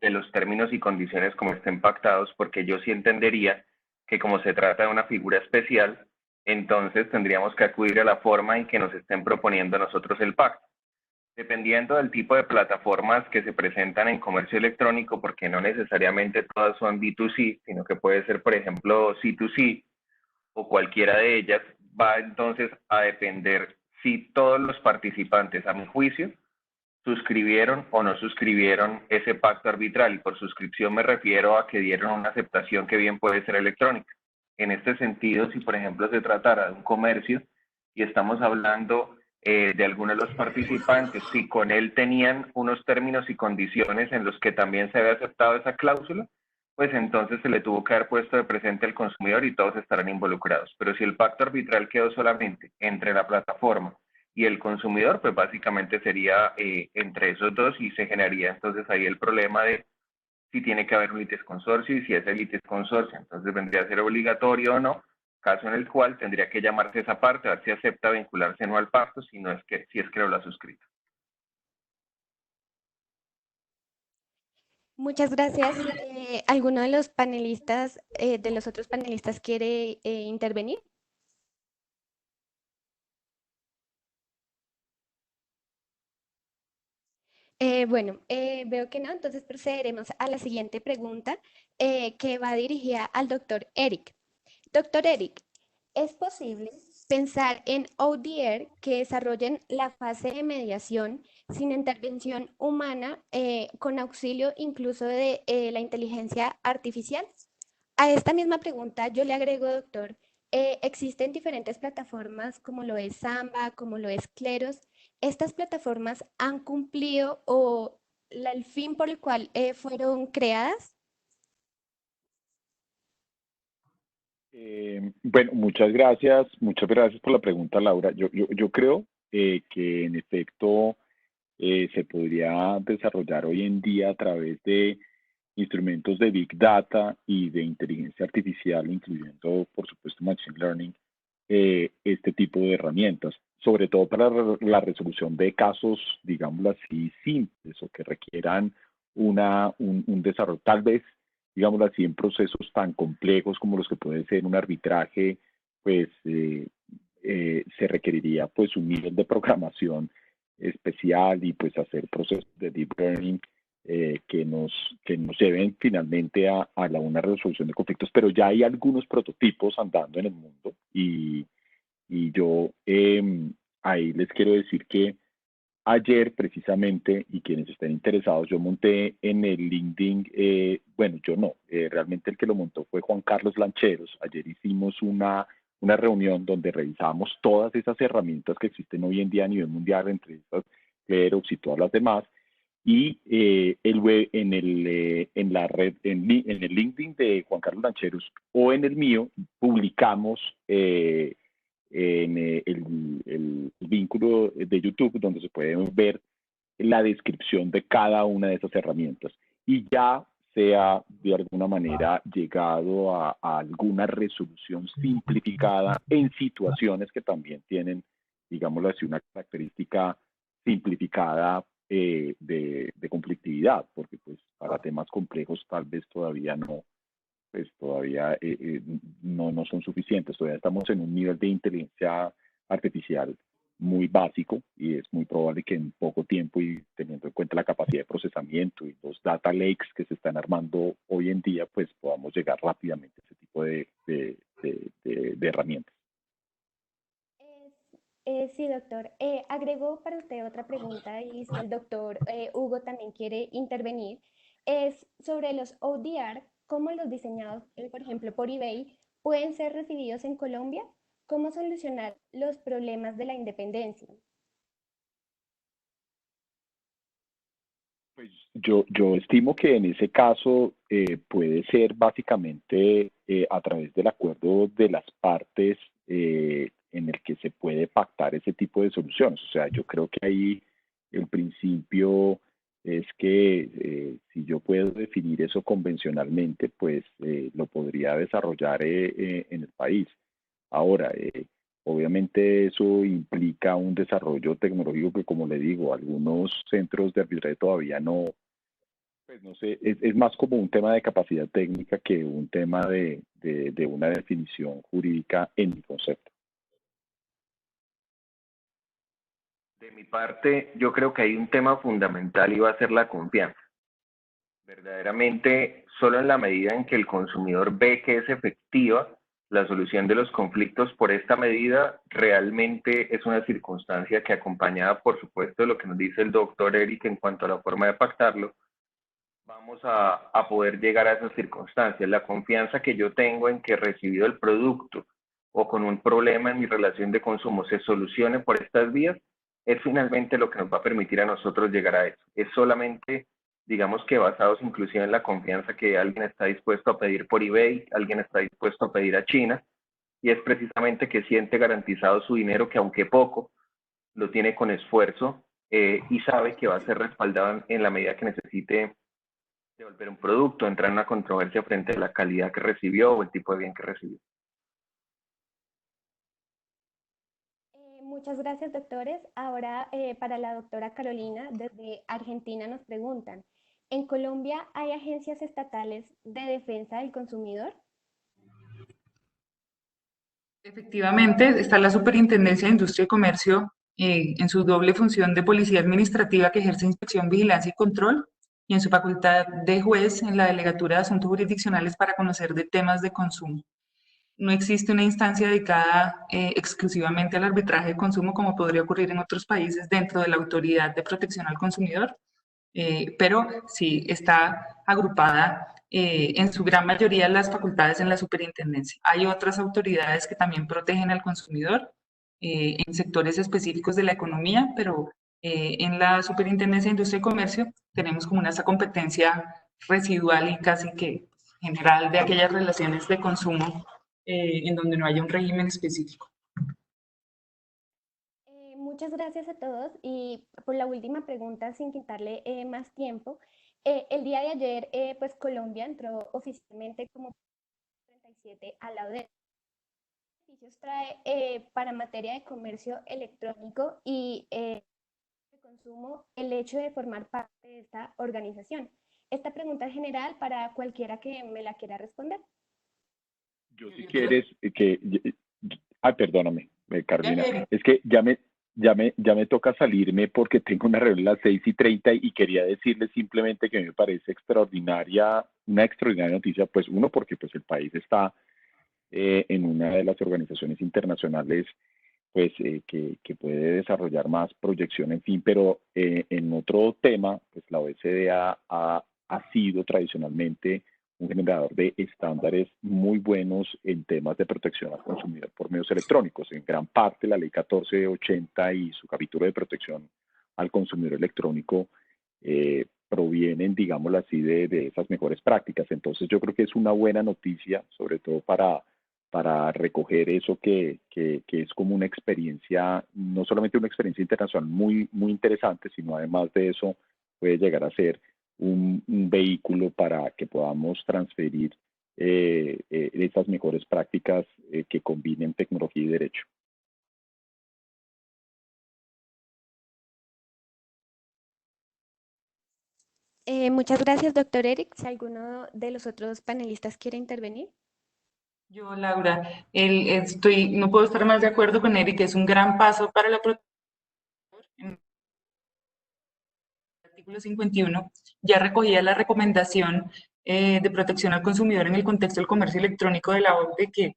de los términos y condiciones como estén pactados, porque yo sí entendería que como se trata de una figura especial, entonces tendríamos que acudir a la forma en que nos estén proponiendo a nosotros el pacto. Dependiendo del tipo de plataformas que se presentan en comercio electrónico, porque no necesariamente todas son B2C, sino que puede ser, por ejemplo, C2C o cualquiera de ellas, va entonces a depender si todos los participantes, a mi juicio, suscribieron o no suscribieron ese pacto arbitral. Y por suscripción me refiero a que dieron una aceptación que bien puede ser electrónica. En este sentido, si por ejemplo se tratara de un comercio y estamos hablando de algunos de los participantes, si con él tenían unos términos y condiciones en los que también se había aceptado esa cláusula, pues entonces se le tuvo que haber puesto de presente al consumidor y todos estarán involucrados. Pero si el pacto arbitral quedó solamente entre la plataforma y el consumidor, pues básicamente sería entre esos dos y se generaría entonces ahí el problema de si tiene que haber un litisconsorcio y si es el litisconsorcio, entonces vendría a ser obligatorio o no, caso en el cual tendría que llamarse esa parte, a ver si acepta vincularse o no al pacto, si es que no lo ha suscrito. Muchas gracias. ¿Alguno de los panelistas, de los otros panelistas quiere intervenir? Bueno, veo que no, entonces procederemos a la siguiente pregunta que va dirigida al doctor Eric. Doctor Eric, ¿es posible pensar en ODR que desarrollen la fase de mediación sin intervención humana, con auxilio incluso de la inteligencia artificial. A esta misma pregunta yo le agrego, doctor, existen diferentes plataformas como lo es Samba, como lo es Cleros. ¿Estas plataformas han cumplido o el fin por el cual fueron creadas? Bueno, muchas gracias por la pregunta, Laura. Yo creo que en efecto se podría desarrollar hoy en día a través de instrumentos de Big Data y de inteligencia artificial, incluyendo, por supuesto, Machine Learning, este tipo de herramientas, sobre todo para la resolución de casos, digámoslo así, simples o que requieran un desarrollo, tal vez, digámoslo así, en procesos tan complejos como los que puede ser un arbitraje, pues se requeriría pues un nivel de programación especial y pues hacer procesos de deep learning que nos lleven finalmente a una resolución de conflictos, pero ya hay algunos prototipos andando en el mundo y yo ahí les quiero decir que ayer precisamente, y quienes estén interesados, yo monté en el LinkedIn, bueno, yo no, realmente el que lo montó fue Juan Carlos Lancheros. Ayer hicimos una reunión donde revisamos todas esas herramientas que existen hoy en día a nivel mundial, entre estas Xerox y todas las demás, y en la red, en el LinkedIn de Juan Carlos Lancheros o en el mío, publicamos en el vínculo de YouTube donde se puede ver la descripción de cada una de esas herramientas y ya se ha de alguna manera llegado a alguna resolución simplificada en situaciones que también tienen, digámoslo así, una característica simplificada de conflictividad, porque pues para temas complejos tal vez todavía no, pues todavía no son suficientes. Todavía estamos en un nivel de inteligencia artificial muy básico y es muy probable que en poco tiempo y teniendo en cuenta la capacidad de procesamiento y los data lakes que se están armando hoy en día, pues podamos llegar rápidamente a ese tipo de herramientas. Sí, doctor. Agrego para usted otra pregunta y si el doctor Hugo también quiere intervenir. Es sobre los ODR, cómo los diseñados, por ejemplo, por eBay, pueden ser recibidos en Colombia. ¿Cómo solucionar los problemas de la independencia? Pues yo estimo que en ese caso puede ser básicamente a través del acuerdo de las partes en el que se puede pactar ese tipo de soluciones. O sea, yo creo que ahí el principio es que si yo puedo definir eso convencionalmente, pues lo podría desarrollar en el país. Ahora, obviamente eso implica un desarrollo tecnológico que, como le digo, algunos centros de arbitraje todavía no, pues no sé, es más como un tema de capacidad técnica que un tema de una definición jurídica en mi concepto. De mi parte, yo creo que hay un tema fundamental y va a ser la confianza. Verdaderamente, solo en la medida en que el consumidor ve que es efectiva la solución de los conflictos por esta medida, realmente es una circunstancia que, acompañada, por supuesto, de lo que nos dice el doctor Eric en cuanto a la forma de pactarlo, vamos a poder llegar a esas circunstancias. La confianza que yo tengo en que recibido el producto o con un problema en mi relación de consumo se solucione por estas vías, es finalmente lo que nos va a permitir a nosotros llegar a eso. Es solamente, digamos que basados inclusive en la confianza que alguien está dispuesto a pedir por eBay, alguien está dispuesto a pedir a China, y es precisamente que siente garantizado su dinero, que aunque poco, lo tiene con esfuerzo y sabe que va a ser respaldado en la medida que necesite devolver un producto, entrar en una controversia frente a la calidad que recibió o el tipo de bien que recibió. Muchas gracias, doctores. Ahora, para la doctora Carolina, desde Argentina nos preguntan, ¿en Colombia hay agencias estatales de defensa del consumidor? Efectivamente, está la Superintendencia de Industria y Comercio en su doble función de policía administrativa que ejerce inspección, vigilancia y control, y en su facultad de juez en la Delegatura de Asuntos Jurisdiccionales para conocer de temas de consumo. no existe una instancia dedicada exclusivamente al arbitraje de consumo como podría ocurrir en otros países dentro de la Autoridad de Protección al Consumidor, pero sí está agrupada en su gran mayoría las facultades en la superintendencia. Hay otras autoridades que también protegen al consumidor en sectores específicos de la economía, pero en la Superintendencia de Industria y Comercio tenemos como esa competencia residual y casi que general de aquellas relaciones de consumo en donde no haya un régimen específico. Muchas gracias a todos y por la última pregunta, sin quitarle más tiempo. El día de ayer, pues Colombia entró oficialmente como 37 al lado de beneficios trae para materia de comercio electrónico y de consumo el hecho de formar parte de esta organización. Esta pregunta es general para cualquiera que me la quiera responder. Yo si quieres que... Ay, perdóname, Carolina. Es que ya me toca salirme porque tengo una reunión a las 6:30 y quería decirles simplemente que me parece una extraordinaria noticia, pues uno, porque pues el país está en una de las organizaciones internacionales pues que puede desarrollar más proyección, en fin, pero en otro tema, pues la OECD ha sido tradicionalmente un generador de estándares muy buenos en temas de protección al consumidor por medios electrónicos. En gran parte, la ley 1480 y su capítulo de protección al consumidor electrónico provienen, digámoslo así, de esas mejores prácticas. Entonces, yo creo que es una buena noticia, sobre todo para recoger eso que es como una experiencia, no solamente una experiencia internacional muy, muy interesante, sino además de eso puede llegar a ser un vehículo para que podamos transferir esas mejores prácticas que combinen tecnología y derecho. Muchas gracias, doctor Eric. Si alguno de los otros panelistas quiere intervenir. Yo, Laura, no puedo estar más de acuerdo con Eric, es un gran paso para la protección. En el artículo 51 ya recogía la recomendación de protección al consumidor en el contexto del comercio electrónico de la OCDE, que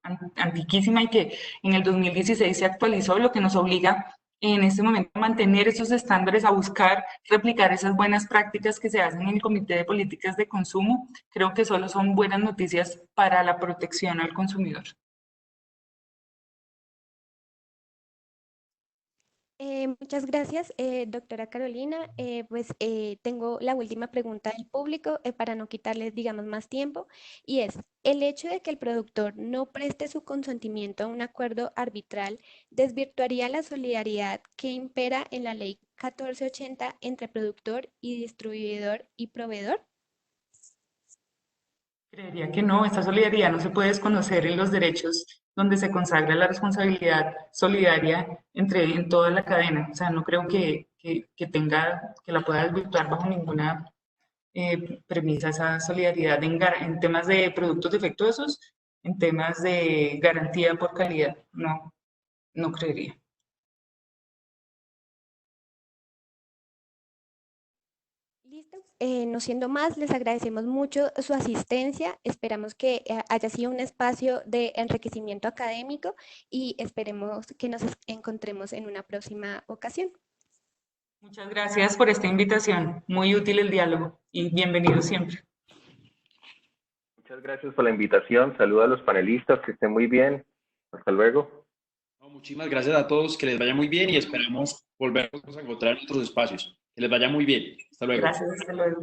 antiquísima y que en el 2016 se actualizó, lo que nos obliga en este momento a mantener esos estándares, a buscar replicar esas buenas prácticas que se hacen en el Comité de Políticas de Consumo. Creo que solo son buenas noticias para la protección al consumidor. Muchas gracias, doctora Carolina. Tengo la última pregunta del público para no quitarles, digamos, más tiempo, y es, ¿el hecho de que el productor no preste su consentimiento a un acuerdo arbitral desvirtuaría la solidaridad que impera en la ley 1480 entre productor y distribuidor y proveedor? Creería que no, esta solidaridad no se puede desconocer en los derechos donde se consagra la responsabilidad solidaria en toda la cadena. O sea, no creo que la pueda desvirtuar bajo ninguna premisa esa solidaridad en temas de productos defectuosos, en temas de garantía por calidad. No, no creería. Listo. No siendo más, les agradecemos mucho su asistencia. Esperamos que haya sido un espacio de enriquecimiento académico y esperemos que nos encontremos en una próxima ocasión. Muchas gracias por esta invitación. Muy útil el diálogo y bienvenido siempre. Muchas gracias por la invitación. Saludos a los panelistas, que estén muy bien. Hasta luego. No, muchísimas gracias a todos, que les vaya muy bien y esperamos volvernos a encontrar en otros espacios. Que les vaya muy bien. Hasta luego. Gracias, hasta luego.